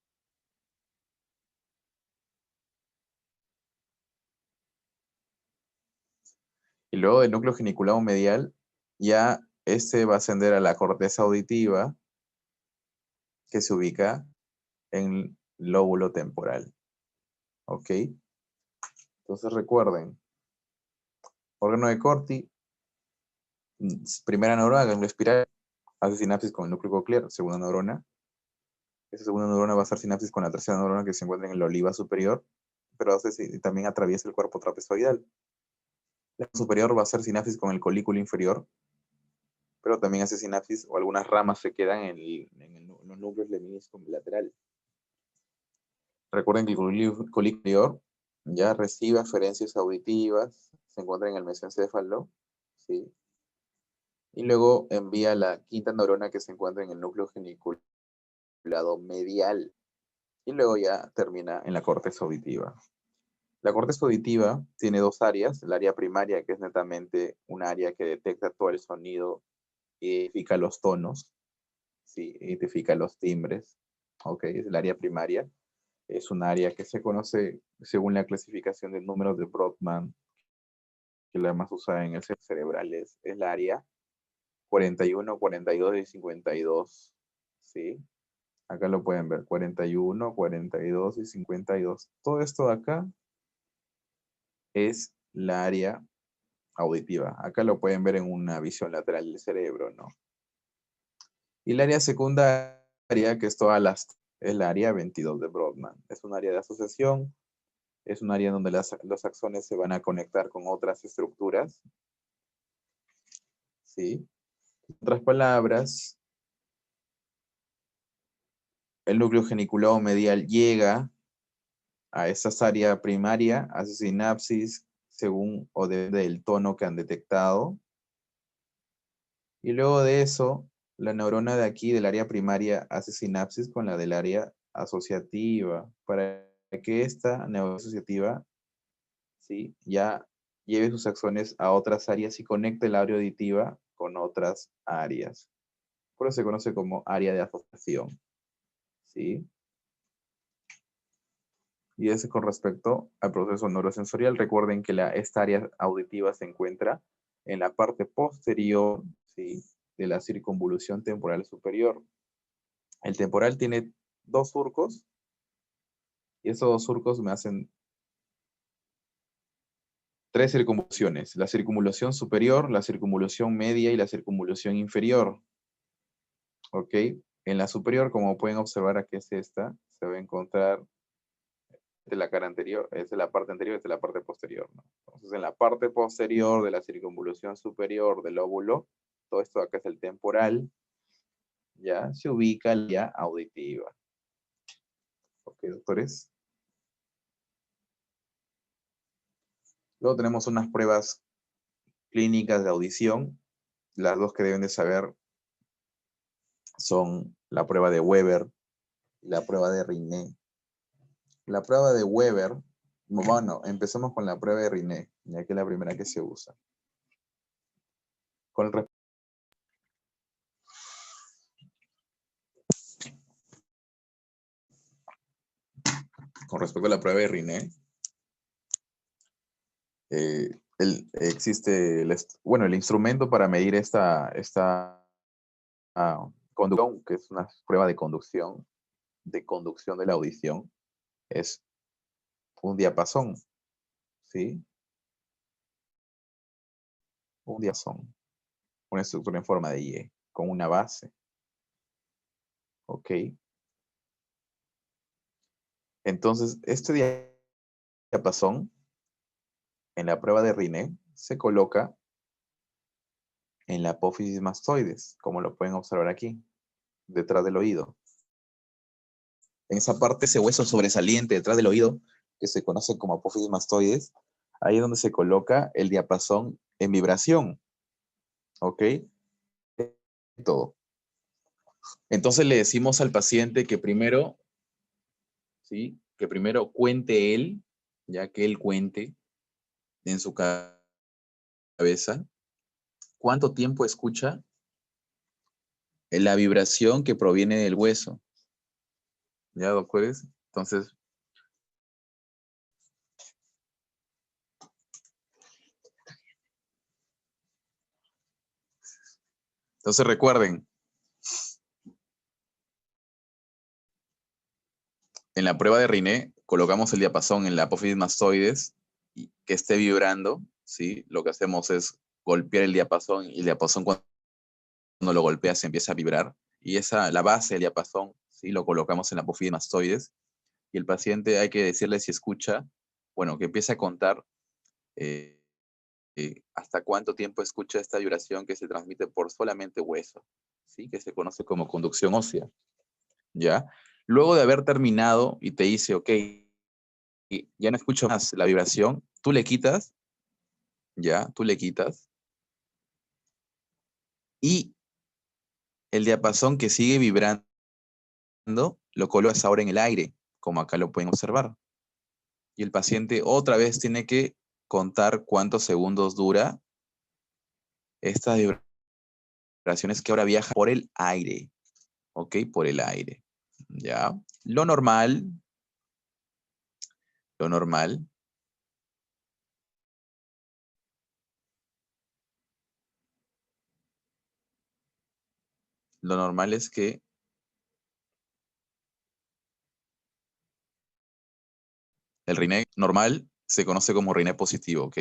Y luego del núcleo geniculado medial, ya este va a ascender a la corteza auditiva, que se ubica en el lóbulo temporal. ¿Ok? Entonces recuerden, órgano de Corti, primera neurona, ganglio espiral, hace sinapsis con el núcleo coclear, segunda neurona. Esa segunda neurona va a hacer sinapsis con la tercera neurona que se encuentra en la oliva superior, pero también atraviesa el cuerpo trapezoidal. La superior va a hacer sinapsis con el colículo inferior, pero también hace sinapsis o algunas ramas se quedan en los núcleos lemínicos lateral. Recuerden que el colículo inferior ya recibe aferencias auditivas, se encuentra en el mesencéfalo, ¿sí? Y luego envía la quinta neurona que se encuentra en el núcleo geniculado medial, y luego ya termina en la corteza auditiva. La corteza auditiva tiene dos áreas, el área primaria, que es netamente un área que detecta todo el sonido, identifica los tonos, ¿sí? Identifica los timbres, ¿ok? Es el área primaria. Es un área que se conoce según la clasificación de números de Brodmann, que la más usada en el cerebral es el área 41, 42 y 52, ¿sí? Acá lo pueden ver, 41, 42 y 52. Todo esto de acá es la área auditiva. Acá lo pueden ver en una visión lateral del cerebro, ¿no? Y el área secundaria, que es es la área 22 de Brodmann. Es un área de asociación, es un área donde los axones se van a conectar con otras estructuras, ¿sí? En otras palabras, el núcleo geniculado medial llega a esa área primaria, hace sinapsis según o depende del tono que han detectado. Y luego de eso, la neurona de aquí, del área primaria, hace sinapsis con la del área asociativa, para que esta neurona asociativa, ¿sí? Ya lleve sus axones a otras áreas y conecte la área auditiva con otras áreas. Por eso se conoce como área de asociación, ¿sí? Y eso con respecto al proceso neurosensorial. Recuerden que esta área auditiva se encuentra en la parte posterior, ¿sí?, de la circunvolución temporal superior. El temporal tiene dos surcos y esos dos surcos me hacen tres circunvoluciones. La circunvolución superior, la circunvolución media y la circunvolución inferior. ¿Ok? En la superior, como pueden observar aquí es esta, se va a encontrar de la cara anterior, es de la parte anterior, es de la parte posterior, ¿no? Entonces, en la parte posterior de la circunvolución superior del óvulo, todo esto acá es el temporal, ya se ubica la área auditiva. ¿Ok, doctores? Luego tenemos unas pruebas clínicas de audición. Las dos que deben de saber son la prueba de Weber y la prueba de Riné. La prueba de Weber, bueno, empezamos con la prueba de Riné, ya que es la primera que se usa. Con respecto a la prueba de Riné, existe el instrumento para medir esta conducción, que es una prueba de conducción de la audición, es un diapasón, ¿sí? Un diapasón, una estructura en forma de Y, con una base, ¿ok? Entonces, este diapasón, en la prueba de Riné, se coloca en la apófisis mastoides, como lo pueden observar aquí, detrás del oído. En esa parte, ese hueso sobresaliente detrás del oído, que se conoce como apófisis mastoides, ahí es donde se coloca el diapasón en vibración, ¿ok? Todo. Entonces le decimos al paciente que primero, ¿sí?, que primero cuente él, ya que él cuente, en su cabeza, ¿cuánto tiempo escucha la vibración que proviene del hueso? ¿Ya, doctores? Entonces recuerden, en la prueba de Riné colocamos el diapasón en la apófisis mastoides y que esté vibrando, ¿sí? Lo que hacemos es golpear el diapasón y el diapasón cuando lo golpea se empieza a vibrar y la base del diapasón, ¿sí? Lo colocamos en la apófisis mastoides y el paciente hay que decirle si escucha, bueno, que empiece a contar eh, hasta cuánto tiempo escucha esta vibración que se transmite por solamente hueso, ¿sí? Que se conoce como conducción ósea, ¿ya? Luego de haber terminado y te dice, ok, ya no escucho más la vibración, tú le quitas, ya, tú le quitas, y el diapasón que sigue vibrando lo colocas ahora en el aire, como acá lo pueden observar. Y el paciente otra vez tiene que contar cuántos segundos dura estas vibraciones que ahora viajan por el aire, ¿ok? Por el aire, ¿ya? Lo normal, lo normal, lo normal es que el Riné normal se conoce como Riné positivo, ¿ok?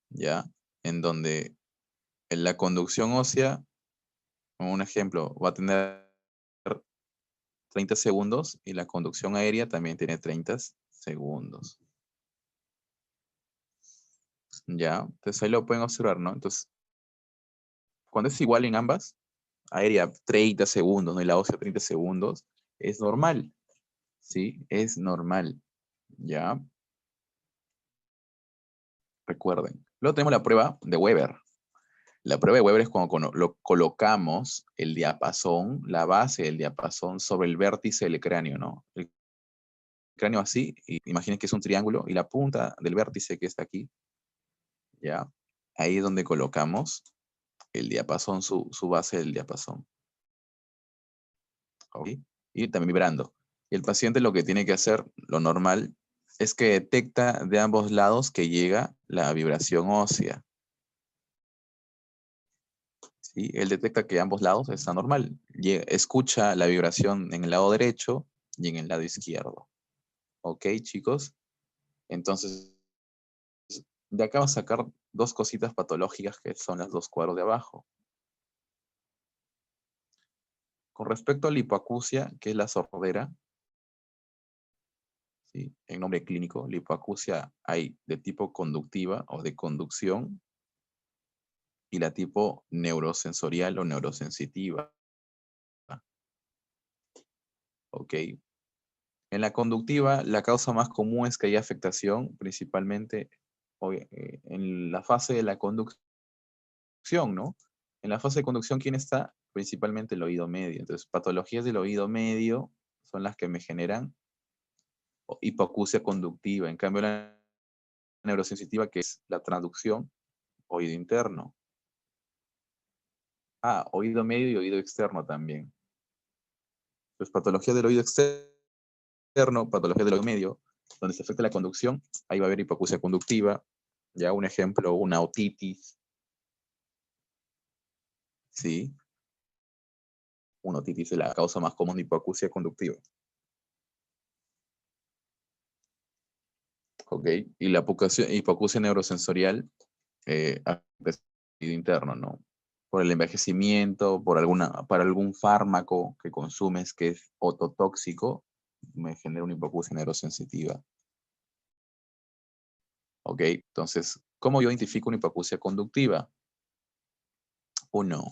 ¿Ya? En donde en la conducción ósea, como un ejemplo, va a tener 30 segundos y la conducción aérea también tiene 30 segundos. ¿Ya? Entonces ahí lo pueden observar, ¿no? Entonces, cuando es igual en ambas, aérea 30 segundos, ¿no? Y la ósea 30 segundos, es normal, ¿sí? Es normal, ¿ya? Recuerden. Luego tenemos la prueba de Weber. La prueba de Weber es cuando lo colocamos el diapasón, la base del diapasón sobre el vértice del cráneo, ¿no? El cráneo así, y imaginen que es un triángulo, y la punta del vértice que está aquí, ¿ya? Ahí es donde colocamos el diapasón, su base del diapasón. ¿Ok? Y también vibrando. Y el paciente lo que tiene que hacer, lo normal, es que detecta de ambos lados que llega la vibración ósea. ¿Sí? Él detecta que ambos lados está normal. Escucha la vibración en el lado derecho y en el lado izquierdo. ¿Ok, chicos? Entonces, de acá vamos a sacar dos cositas patológicas que son las dos cuadros de abajo. Con respecto a la hipoacusia, que es la sordera, ¿sí? En nombre clínico, la hipoacusia hay de tipo conductiva o de conducción y la tipo neurosensorial o neurosensitiva. ¿Ok? En la conductiva, la causa más común es que haya afectación, principalmente en la fase de la conducción, ¿no? En la fase de conducción, ¿quién está? Principalmente el oído medio. Entonces, patologías del oído medio son las que me generan hipoacusia conductiva. En cambio, la neurosensitiva, que es la transducción, oído interno. Ah, oído medio y oído externo también. Pues patología del oído externo, patología del oído medio, donde se afecta la conducción, ahí va a haber hipoacusia conductiva. Ya un ejemplo, una otitis, ¿sí? Una otitis es la causa más común de hipoacusia conductiva. ¿Ok? Y la hipoacusia neurosensorial, interno, ¿no? Por el envejecimiento, para algún fármaco que consumes que es ototóxico, me genera una hipoacusia neurosensitiva. ¿Ok? Entonces, ¿cómo yo identifico una hipoacusia conductiva? Uno,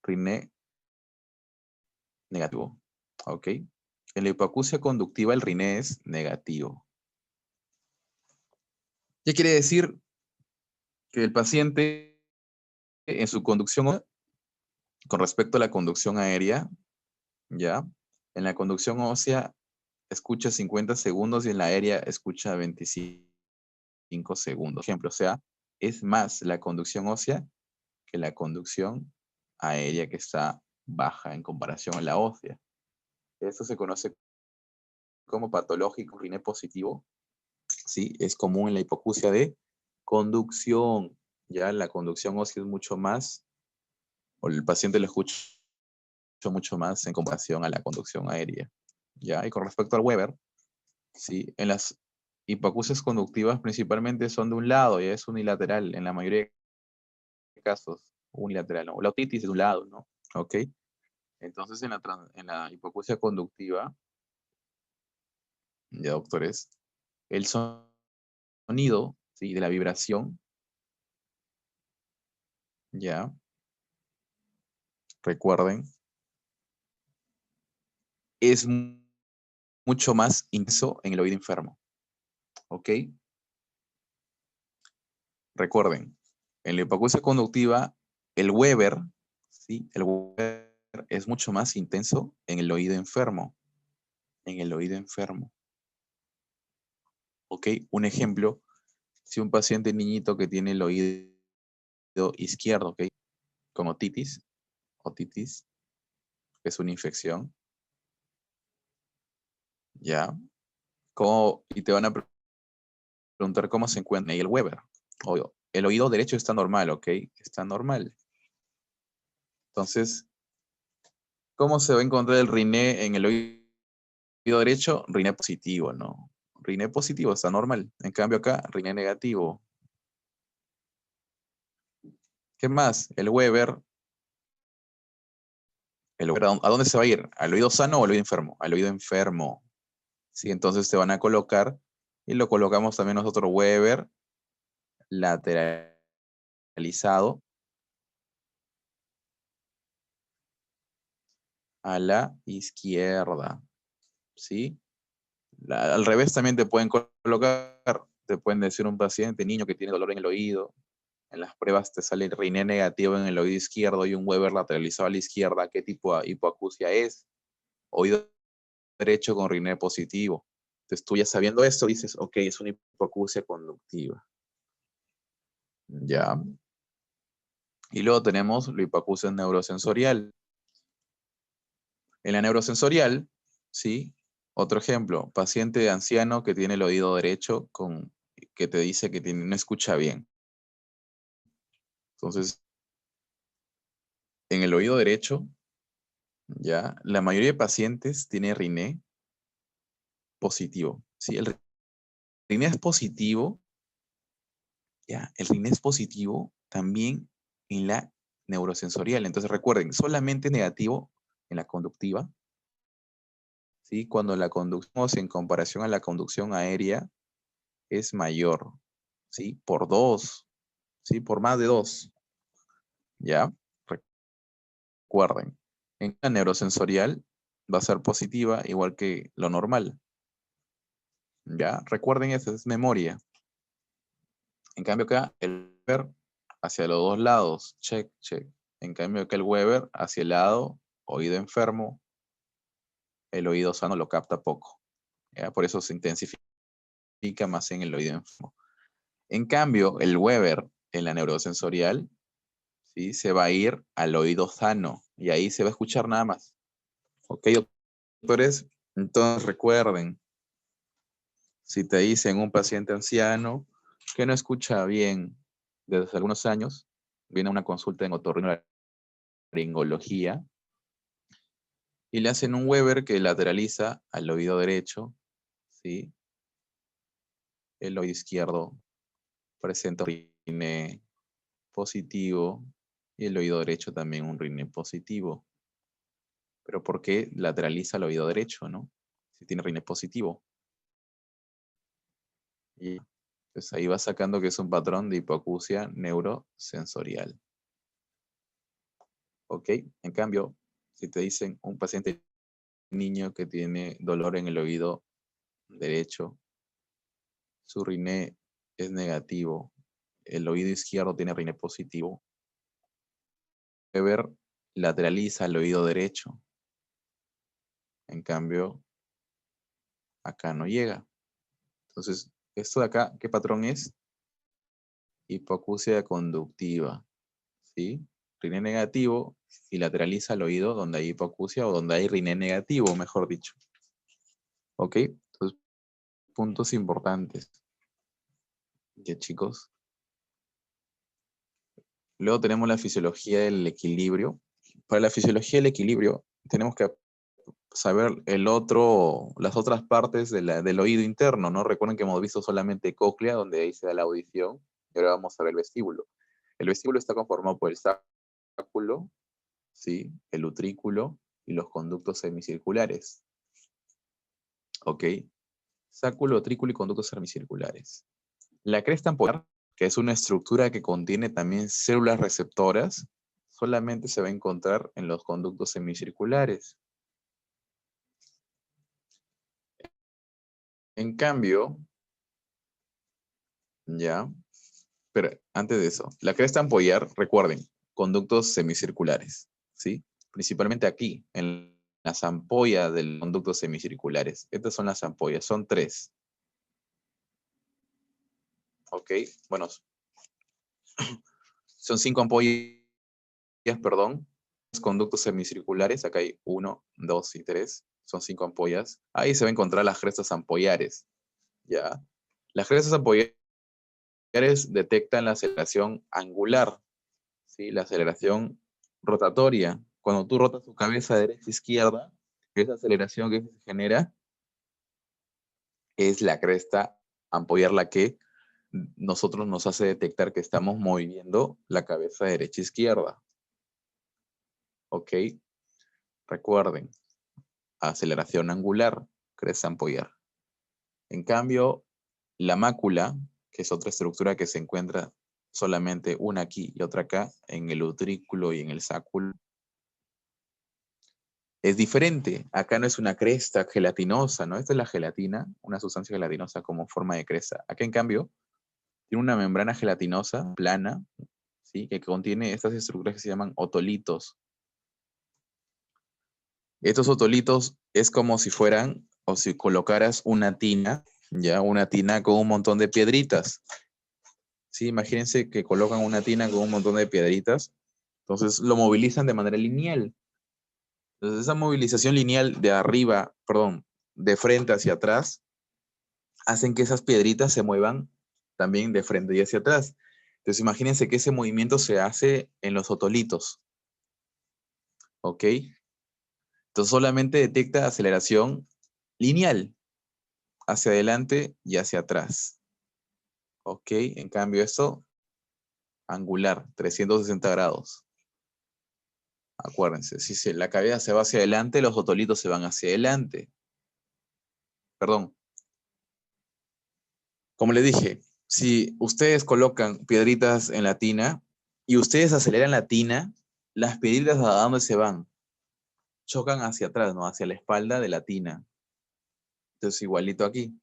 Riné negativo. ¿Ok? En la hipoacusia conductiva el Riné es negativo. ¿Qué quiere decir? Que el paciente en su conducción, con respecto a la conducción aérea, ¿ya? En la conducción ósea escucha 50 segundos y en la aérea escucha 25 segundos. Ejemplo, o sea, es más la conducción ósea que la conducción aérea que está baja en comparación a la ósea. Esto se conoce como patológico Rinne positivo. ¿Sí? Es común en la hipoacusia de conducción. Ya la conducción ósea es mucho más, o el paciente lo escucha mucho más en comparación a la conducción aérea. ¿Ya? Y con respecto al Weber, ¿sí? En las hipoacusias conductivas principalmente son de un lado, y es unilateral en la mayoría de casos, unilateral, ¿no? La otitis de un lado, ¿no? ¿Ok? Entonces en la hipoacusia conductiva, ya doctores, el sonido, ¿sí? De la vibración, ya, recuerden, es mucho más intenso en el oído enfermo, ¿ok? Recuerden, en la hipoacusia conductiva, el Weber, ¿sí? El Weber es mucho más intenso en el oído enfermo, en el oído enfermo, ¿ok? Un ejemplo, si un paciente niñito que tiene el oído izquierdo, ¿ok? Con otitis, que es una infección, ¿ya? Y te van a preguntar cómo se encuentra ahí el Weber. Obvio, el oído derecho está normal, ¿ok? Está normal. Entonces, ¿cómo se va a encontrar el riné en el oído derecho? Riné positivo, ¿no? Riné positivo está normal. En cambio acá, riné negativo. ¿Qué más? El Weber, ¿a dónde se va a ir? ¿Al oído sano o al oído enfermo? Al oído enfermo. Sí, entonces te van a colocar, y lo colocamos también nosotros, Weber lateralizado a la izquierda. ¿Sí? Al revés también te pueden colocar, te pueden decir un paciente, niño que tiene dolor en el oído, en las pruebas te sale Rinné negativo en el oído izquierdo y un Weber lateralizado a la izquierda, ¿qué tipo de hipoacusia es? Oído derecho con Rinné positivo. Entonces tú ya sabiendo esto dices, ok, es una hipoacusia conductiva. Ya. Y luego tenemos la hipoacusia neurosensorial. En la neurosensorial, ¿sí? Otro ejemplo, paciente anciano que tiene el oído derecho que te dice que no escucha bien. Entonces, en el oído derecho, ya, la mayoría de pacientes tiene Rinné positivo. ¿Sí? El Rinné es positivo, ya, el Rinné es positivo también en la neurosensorial. Entonces recuerden, solamente negativo en la conductiva, ¿sí? Cuando la conducción en comparación a la conducción aérea es mayor, ¿sí? Por 2, ¿sí? Por más de 2, ¿ya? Recuerden, en la neurosensorial va a ser positiva igual que lo normal, ¿ya? Recuerden eso, es memoria. En cambio acá, el Weber hacia los dos lados, check, check. En cambio acá el Weber hacia el lado, oído enfermo, el oído sano lo capta poco, ¿ya? Por eso se intensifica más en el oído enfermo. En cambio, el Weber en la neurosensorial, ¿sí? Se va a ir al oído sano y ahí se va a escuchar nada más. ¿Ok, doctores? Entonces recuerden, si te dicen un paciente anciano que no escucha bien desde algunos años, viene a una consulta en otorrinolaringología y le hacen un Weber que lateraliza al oído derecho, ¿sí? El oído izquierdo presenta un Rinné positivo y el oído derecho también un Rinné positivo. Pero ¿por qué lateraliza el oído derecho, no? Si tiene Rinné positivo. Y pues ahí va sacando que es un patrón de hipoacusia neurosensorial. ¿Ok? En cambio, si te dicen un paciente niño que tiene dolor en el oído derecho, su Rinné es negativo, el oído izquierdo tiene Rinné positivo, Weber lateraliza el oído derecho. En cambio, acá no llega. Entonces, esto de acá, ¿qué patrón es? Hipoacusia conductiva, ¿sí? Riné negativo y lateraliza al oído donde hay hipoacusia o donde hay riné negativo, mejor dicho. ¿Ok? Entonces, puntos importantes. ¿Ya, chicos? Luego tenemos la fisiología del equilibrio. Para la fisiología del equilibrio, tenemos que saber las otras partes del oído interno, ¿no? Recuerden que hemos visto solamente cóclea, donde ahí se da la audición, y ahora vamos a ver el vestíbulo. El vestíbulo está conformado por el sáculo, ¿sí? El utrículo y los conductos semicirculares. ¿Ok? Sáculo, utrículo y conductos semicirculares. La cresta ampolar, que es una estructura que contiene también células receptoras, solamente se va a encontrar en los conductos semicirculares. En cambio, ya, pero antes de eso, la cresta ampollar, recuerden, conductos semicirculares, ¿sí? Principalmente aquí, en las ampollas del conducto semicirculares. Estas son las ampollas, son 3. ¿Ok? Bueno, son 5 ampollas, perdón. Conductos semicirculares, acá hay 1, 2 y 3. Son 5 ampollas. Ahí se va a encontrar las crestas ampollares, ¿ya? Las crestas ampollares detectan la aceleración angular, ¿sí? La aceleración rotatoria. Cuando tú rotas tu cabeza de derecha a izquierda, esa aceleración que se genera es la cresta ampollar la que nosotros nos hace detectar que estamos moviendo la cabeza de derecha a izquierda. ¿Ok? Recuerden, aceleración angular, cresta ampollar. En cambio, la mácula, que es otra estructura que se encuentra solamente una aquí y otra acá, en el utrículo y en el sáculo, es diferente. Acá no es una cresta gelatinosa, ¿no? Esta es la gelatina, una sustancia gelatinosa como forma de cresta. Acá, en cambio, tiene una membrana gelatinosa plana, ¿sí? Que contiene estas estructuras que se llaman otolitos. Estos otolitos es como si fueran, o si colocaras una tina, ya una tina con un montón de piedritas. Sí, imagínense que colocan una tina con un montón de piedritas, entonces lo movilizan de manera lineal. Entonces esa movilización lineal de arriba, perdón, de frente hacia atrás, hacen que esas piedritas se muevan también de frente y hacia atrás. Entonces imagínense que ese movimiento se hace en los otolitos, ¿ok? Entonces solamente detecta aceleración lineal, hacia adelante y hacia atrás, ¿ok? En cambio esto, angular, 360 grados. Acuérdense, si la cabeza se va hacia adelante, los otolitos se van hacia adelante. Perdón. Como le dije, si ustedes colocan piedritas en la tina y ustedes aceleran la tina, las piedritas ¿a dónde se van? Chocan hacia atrás, ¿no? Hacia la espalda de la tina. Entonces, igualito aquí.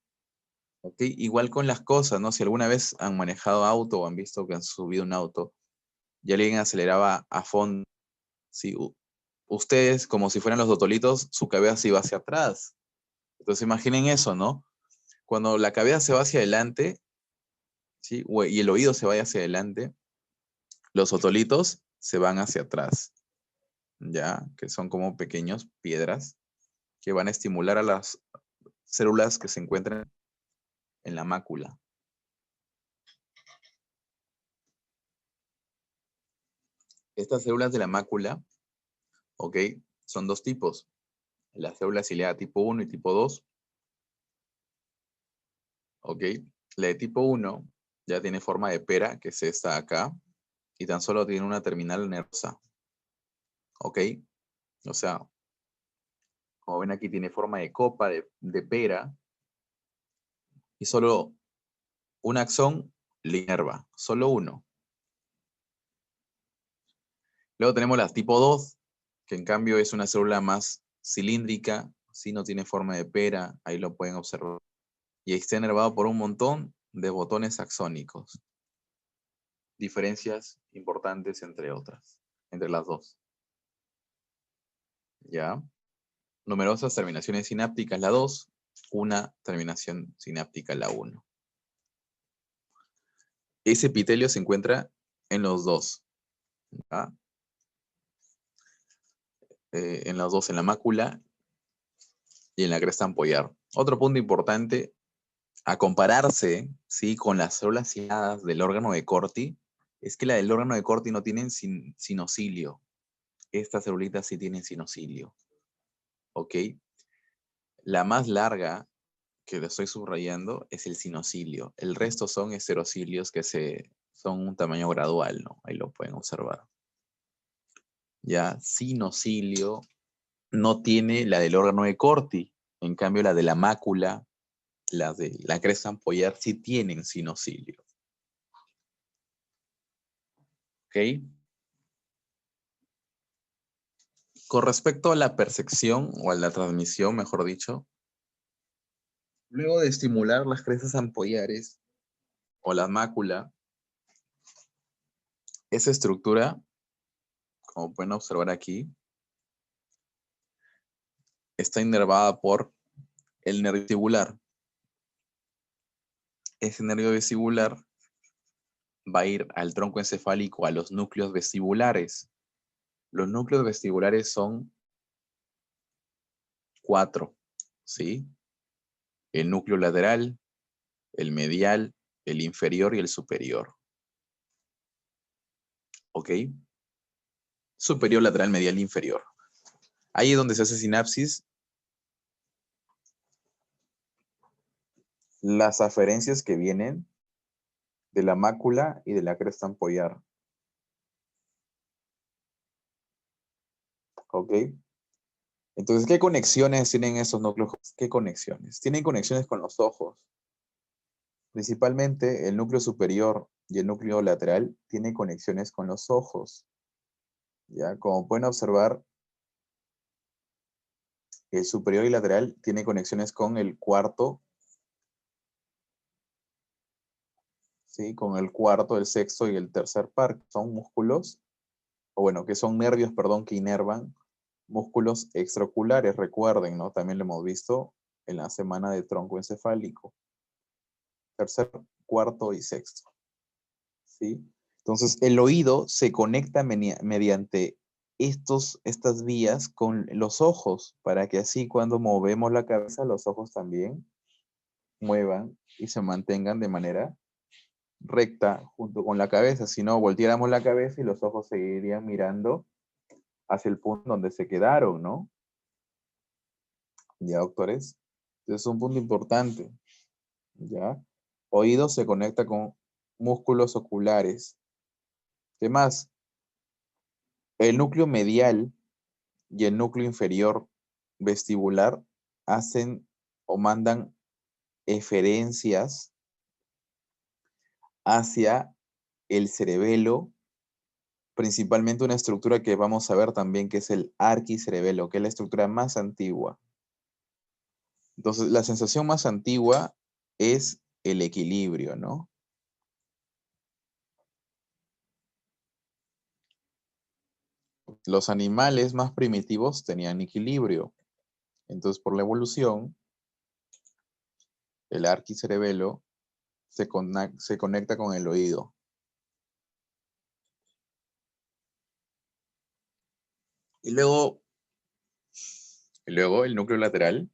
¿Ok? Igual con las cosas, ¿no? Si alguna vez han manejado auto o han visto que han subido un auto y alguien aceleraba a fondo, ¿sí? Ustedes, como si fueran los otolitos, su cabeza se iba hacia atrás. Entonces, imaginen eso, ¿no? Cuando la cabeza se va hacia adelante, ¿sí? Y el oído se vaya hacia adelante, los otolitos se van hacia atrás, ¿ya? Que son como pequeños piedras que van a estimular a las células que se encuentran en la mácula. Estas células de la mácula, ¿ok? Son 2 tipos. La célula ciliada tipo 1 y tipo 2, ¿ok? La de tipo 1 ya tiene forma de pera, que es esta acá, y tan solo tiene una terminal nerviosa, ¿ok? O sea, como ven aquí tiene forma de copa, de pera, y solo un axón le inerva, solo uno. Luego tenemos la tipo 2, que en cambio es una célula más cilíndrica, si no tiene forma de pera, ahí lo pueden observar. Y está inervado por un montón de botones axónicos. Diferencias importantes entre otras, entre las dos. ¿Ya? Numerosas terminaciones sinápticas, la 2, una terminación sináptica la 1. Ese epitelio se encuentra en los dos, ¿ya? En los dos, en la mácula y en la cresta ampollar. Otro punto importante, a compararse, ¿sí?, con las células ciliadas del órgano de Corti, es que la del órgano de Corti no tienen sinocilio. Estas celulitas sí tienen sinocilio. ¿Ok? La más larga, que le estoy subrayando, es el sinocilio. El resto son esterocilios que son un tamaño gradual, ¿no? Ahí lo pueden observar. Ya, sinocilio no tiene la del órgano de Corti. En cambio, la de la mácula, la de la cresta ampollar, sí tienen sinocilio. ¿Ok? Con respecto a la percepción, o a la transmisión, mejor dicho, luego de estimular las crestas ampollares o la mácula, esa estructura, como pueden observar aquí, está inervada por el nervio vestibular. Ese nervio vestibular va a ir al tronco encefálico, a los núcleos vestibulares. Los núcleos vestibulares son 4, ¿sí? El núcleo lateral, el medial, el inferior y el superior. ¿Ok? Superior, lateral, medial, inferior. Ahí es donde se hace sinapsis. Las aferencias que vienen de la mácula y de la cresta ampollar. ¿Ok? Entonces, ¿qué conexiones tienen esos núcleos? ¿Qué conexiones? Tienen conexiones con los ojos. Principalmente el núcleo superior y el núcleo lateral tienen conexiones con los ojos. ¿Ya? Como pueden observar, el superior y lateral tiene conexiones con el cuarto, ¿sí? Con el cuarto, el sexto y el tercer par. Son músculos, o bueno, que son nervios, perdón, que inervan músculos extraoculares. Recuerden, ¿no? También lo hemos visto en la semana de tronco encefálico. Tercer, cuarto y sexto. ¿Sí? Entonces, el oído se conecta mediante estas vías con los ojos, para que así cuando movemos la cabeza, los ojos también muevan y se mantengan de manera recta junto con la cabeza. Si no, volteáramos la cabeza y los ojos seguirían mirando hacia el punto donde se quedaron, ¿no? Ya, doctores. Entonces, es un punto importante. ¿Ya? Oído se conecta con músculos oculares. ¿Qué más? El núcleo medial y el núcleo inferior vestibular hacen o mandan eferencias hacia el cerebelo, principalmente una estructura que vamos a ver también, que es el arquicerebelo, que es la estructura más antigua. Entonces, la sensación más antigua es el equilibrio, ¿no? Los animales más primitivos tenían equilibrio. Entonces, por la evolución, el arquicerebelo se conecta con el oído. Y luego el núcleo lateral,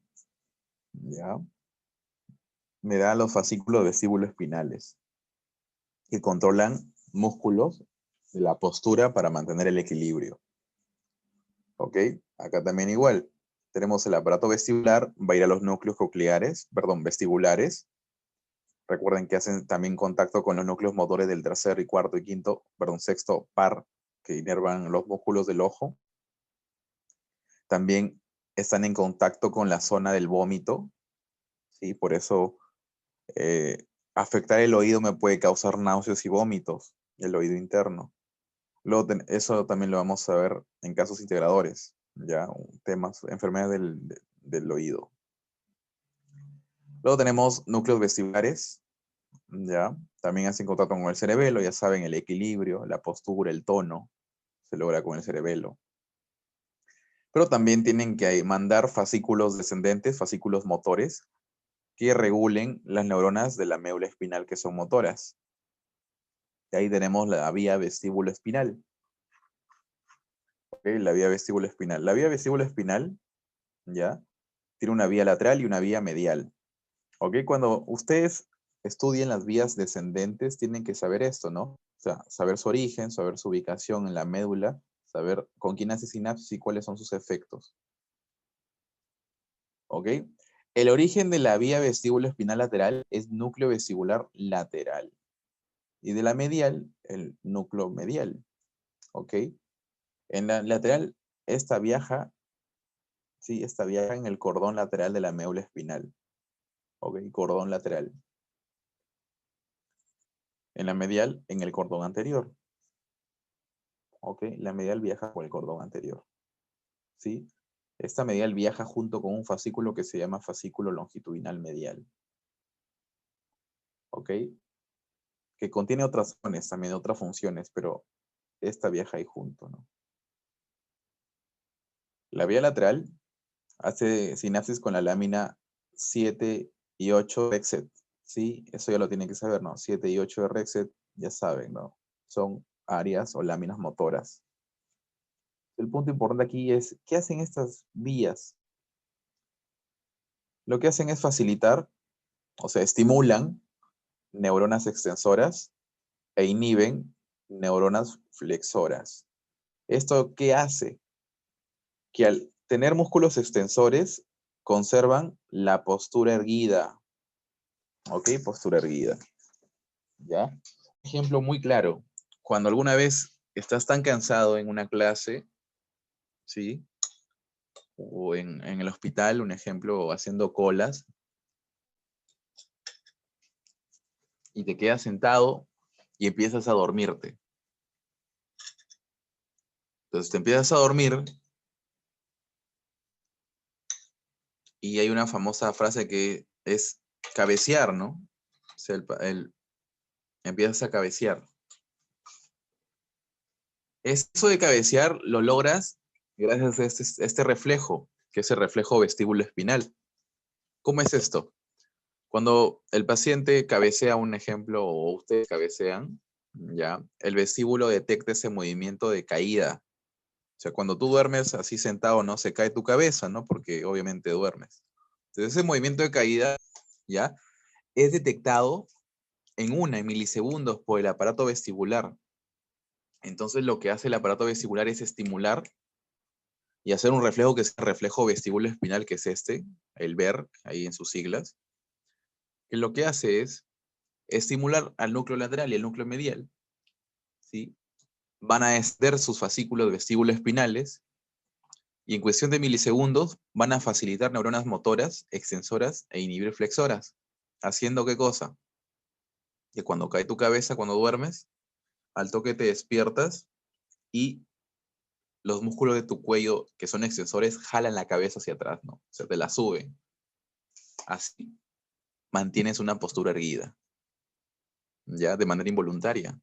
¿ya? Me da los fascículos vestíbulo-espinales, que controlan músculos de la postura para mantener el equilibrio. ¿Ok? Acá también igual. Tenemos el aparato vestibular, va a ir a los núcleos vestibulares. Recuerden que hacen también contacto con los núcleos motores del tercer y cuarto y sexto par, que inervan los músculos del ojo. También están en contacto con la zona del vómito, ¿sí? Por eso afectar el oído me puede causar náuseas y vómitos, el oído interno. Luego eso también lo vamos a ver en casos integradores, ya, temas, enfermedades del oído. Luego tenemos núcleos vestibulares, ya, también hacen contacto con el cerebelo, ya saben, el equilibrio, la postura, el tono, se logra con el cerebelo. Pero también tienen que mandar fascículos descendentes, fascículos motores, que regulen las neuronas de la médula espinal que son motoras. Y ahí tenemos la vía vestíbulo-espinal. ¿Okay? La vía vestíbulo-espinal. La vía vestíbulo-espinal, ¿ya? Tiene una vía lateral y una vía medial. ¿Ok? Cuando ustedes estudien las vías descendentes, tienen que saber esto, ¿no? O sea, saber su origen, saber su ubicación en la médula, saber con quién hace sinapsis y cuáles son sus efectos. ¿Ok? El origen de la vía vestíbulo espinal lateral es núcleo vestibular lateral. Y de la medial, el núcleo medial. ¿Ok? En la lateral, esta viaja en el cordón lateral de la médula espinal. ¿Ok? Cordón lateral. En la medial, en el cordón anterior. ¿Ok? La medial viaja por el cordón anterior. ¿Sí? Esta medial viaja junto con un fascículo que se llama fascículo longitudinal medial. ¿Ok? Que contiene otras zonas, también otras funciones, pero esta viaja ahí junto, ¿no? La vía lateral hace sinapsis con la lámina 7 y 8 de Rexet. ¿Sí? Eso ya lo tienen que saber, ¿no? 7 y 8 de Rexet, ya saben, ¿no? Son áreas o láminas motoras. El punto importante aquí es, ¿qué hacen estas vías? Lo que hacen es facilitar, o sea, estimulan neuronas extensoras e inhiben neuronas flexoras. ¿Esto qué hace? Que al tener músculos extensores, conservan la postura erguida. ¿Ok? Postura erguida. ¿Ya? Ejemplo muy claro. Cuando alguna vez estás tan cansado en una clase, ¿sí? O en el hospital, un ejemplo, haciendo colas, y te quedas sentado y empiezas a dormirte. Entonces te empiezas a dormir y hay una famosa frase que es cabecear, ¿no? O sea, empiezas a cabecear. Eso de cabecear lo logras gracias a este reflejo, que es el reflejo vestíbulo espinal. ¿Cómo es esto? Cuando el paciente cabecea, un ejemplo, o ustedes cabecean, ¿ya? El vestíbulo detecta ese movimiento de caída. O sea, cuando tú duermes así sentado, ¿no? Se cae tu cabeza, ¿no? Porque obviamente duermes. Entonces, ese movimiento de caída, ¿ya? Es detectado en milisegundos por el aparato vestibular. Entonces, lo que hace el aparato vestibular es estimular y hacer un reflejo que es el reflejo vestíbulo espinal, que es este, el VER, ahí en sus siglas, que lo que hace es estimular al núcleo lateral y al núcleo medial, ¿sí? Van a extender sus fascículos vestíbulo espinales y en cuestión de milisegundos van a facilitar neuronas motoras, extensoras e inhibir flexoras. ¿Haciendo qué cosa? Que cuando cae tu cabeza, cuando duermes, al toque te despiertas y los músculos de tu cuello, que son extensores, jalan la cabeza hacia atrás, ¿no? O sea, te la suben. Así mantienes una postura erguida, ¿ya? De manera involuntaria.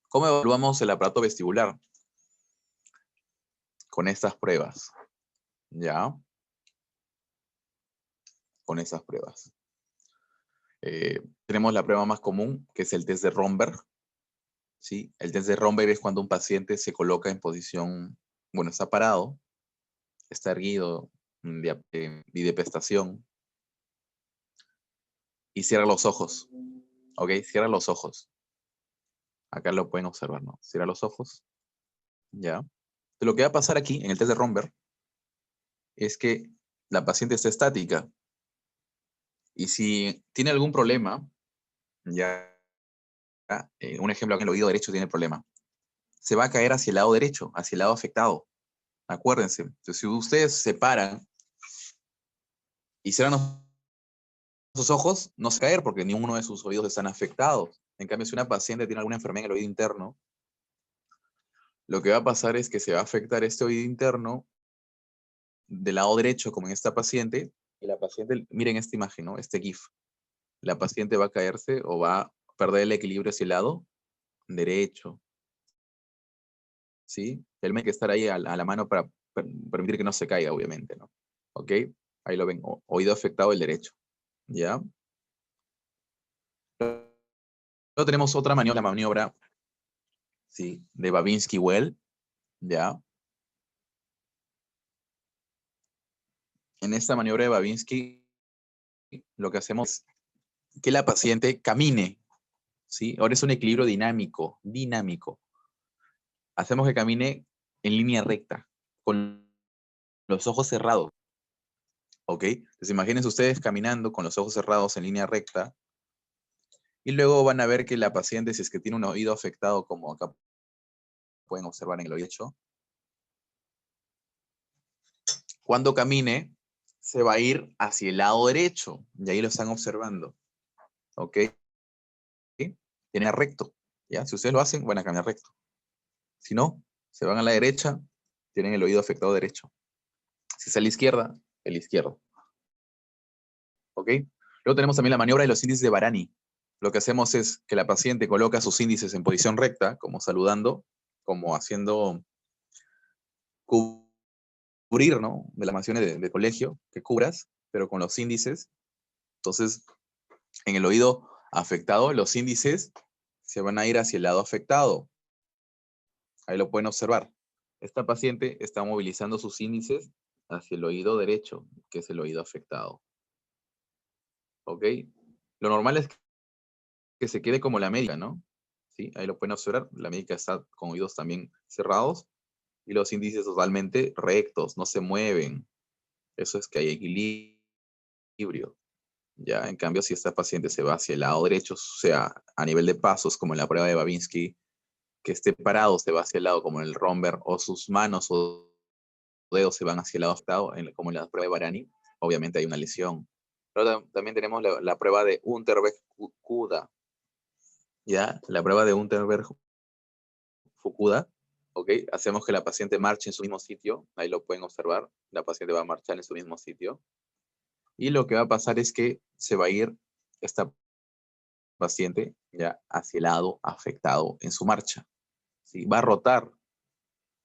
¿Cómo evaluamos el aparato vestibular? Con estas pruebas, ¿ya? Con esas pruebas. Tenemos la prueba más común, que es el test de Romberg, ¿sí? El test de Romberg es cuando un paciente se coloca en posición, bueno, está parado, está erguido, bidepestación, y cierra los ojos, ¿ok? Cierra los ojos. Acá lo pueden observar, ¿no? Cierra los ojos, ¿ya? Lo que va a pasar aquí, en el test de Romberg, es que la paciente está estática, y si tiene algún problema, ya, un ejemplo, que el oído derecho tiene problema, se va a caer hacia el lado derecho, hacia el lado afectado. Acuérdense. Entonces, si ustedes se paran y cierran sus ojos, no se va a caer porque ninguno de sus oídos están afectados. En cambio, si una paciente tiene alguna enfermedad en el oído interno, lo que va a pasar es que se va a afectar este oído interno del lado derecho, como en esta paciente, y la paciente, miren esta imagen, ¿no? Este GIF. La paciente va a caerse o va a perder el equilibrio hacia el lado derecho. ¿Sí? Él tiene que estar ahí a la mano para permitir que no se caiga, obviamente, ¿no? ¿Ok? Ahí lo ven, oído afectado del derecho, ¿ya? Luego tenemos otra maniobra, la maniobra, ¿sí? De Babinski-Well, ¿ya? En esta maniobra de Babinski, lo que hacemos es que la paciente camine, ¿sí? Ahora es un equilibrio dinámico, dinámico. Hacemos que camine en línea recta, con los ojos cerrados, ¿ok? Entonces imagínense ustedes caminando con los ojos cerrados en línea recta, y luego van a ver que la paciente, si es que tiene un oído afectado, como acá pueden observar en el oído derecho, cuando camine, se va a ir hacia el lado derecho, y ahí lo están observando, ¿ok? Tiene recto, ¿ya? Si ustedes lo hacen, van a caminar recto. Si no, se van a la derecha, tienen el oído afectado derecho. Si es a la izquierda, el izquierdo. ¿Ok? Luego tenemos también la maniobra de los índices de Barani. Lo que hacemos es que la paciente coloca sus índices en posición recta, como saludando, como haciendo cubrir, ¿no? De las mansiones de colegio, que cubras, pero con los índices. Entonces, en el oído afectado, los índices se van a ir hacia el lado afectado. Ahí lo pueden observar. Esta paciente está movilizando sus índices hacia el oído derecho, que es el oído afectado. ¿Ok? Lo normal es que se quede como la médica, ¿no? ¿Sí? Ahí lo pueden observar. La médica está con oídos también cerrados y los índices totalmente rectos, no se mueven. Eso es que hay equilibrio. Ya, en cambio, si esta paciente se va hacia el lado derecho, o sea, a nivel de pasos, como en la prueba de Babinski, que esté parado, se va hacia el lado como en el Romberg, o sus manos o dedos se van hacia el lado afectado, como en la prueba de Barani, obviamente hay una lesión. Pero también tenemos la prueba de Unterberg-Fukuda, ¿ya? La prueba de Unterberg-Fukuda, ¿ok? Hacemos que la paciente marche en su mismo sitio, ahí lo pueden observar, la paciente va a marchar en su mismo sitio, y lo que va a pasar es que se va a ir esta paciente ya hacia el lado afectado en su marcha, ¿sí? Va a rotar,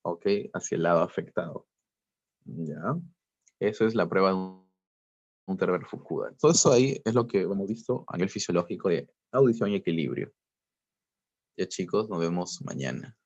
¿ok? Hacia el lado afectado, ¿ya? Eso es la prueba de Unterberg-Fukuda. Todo eso ahí es lo que hemos visto a nivel fisiológico de audición y equilibrio. Ya chicos, nos vemos mañana.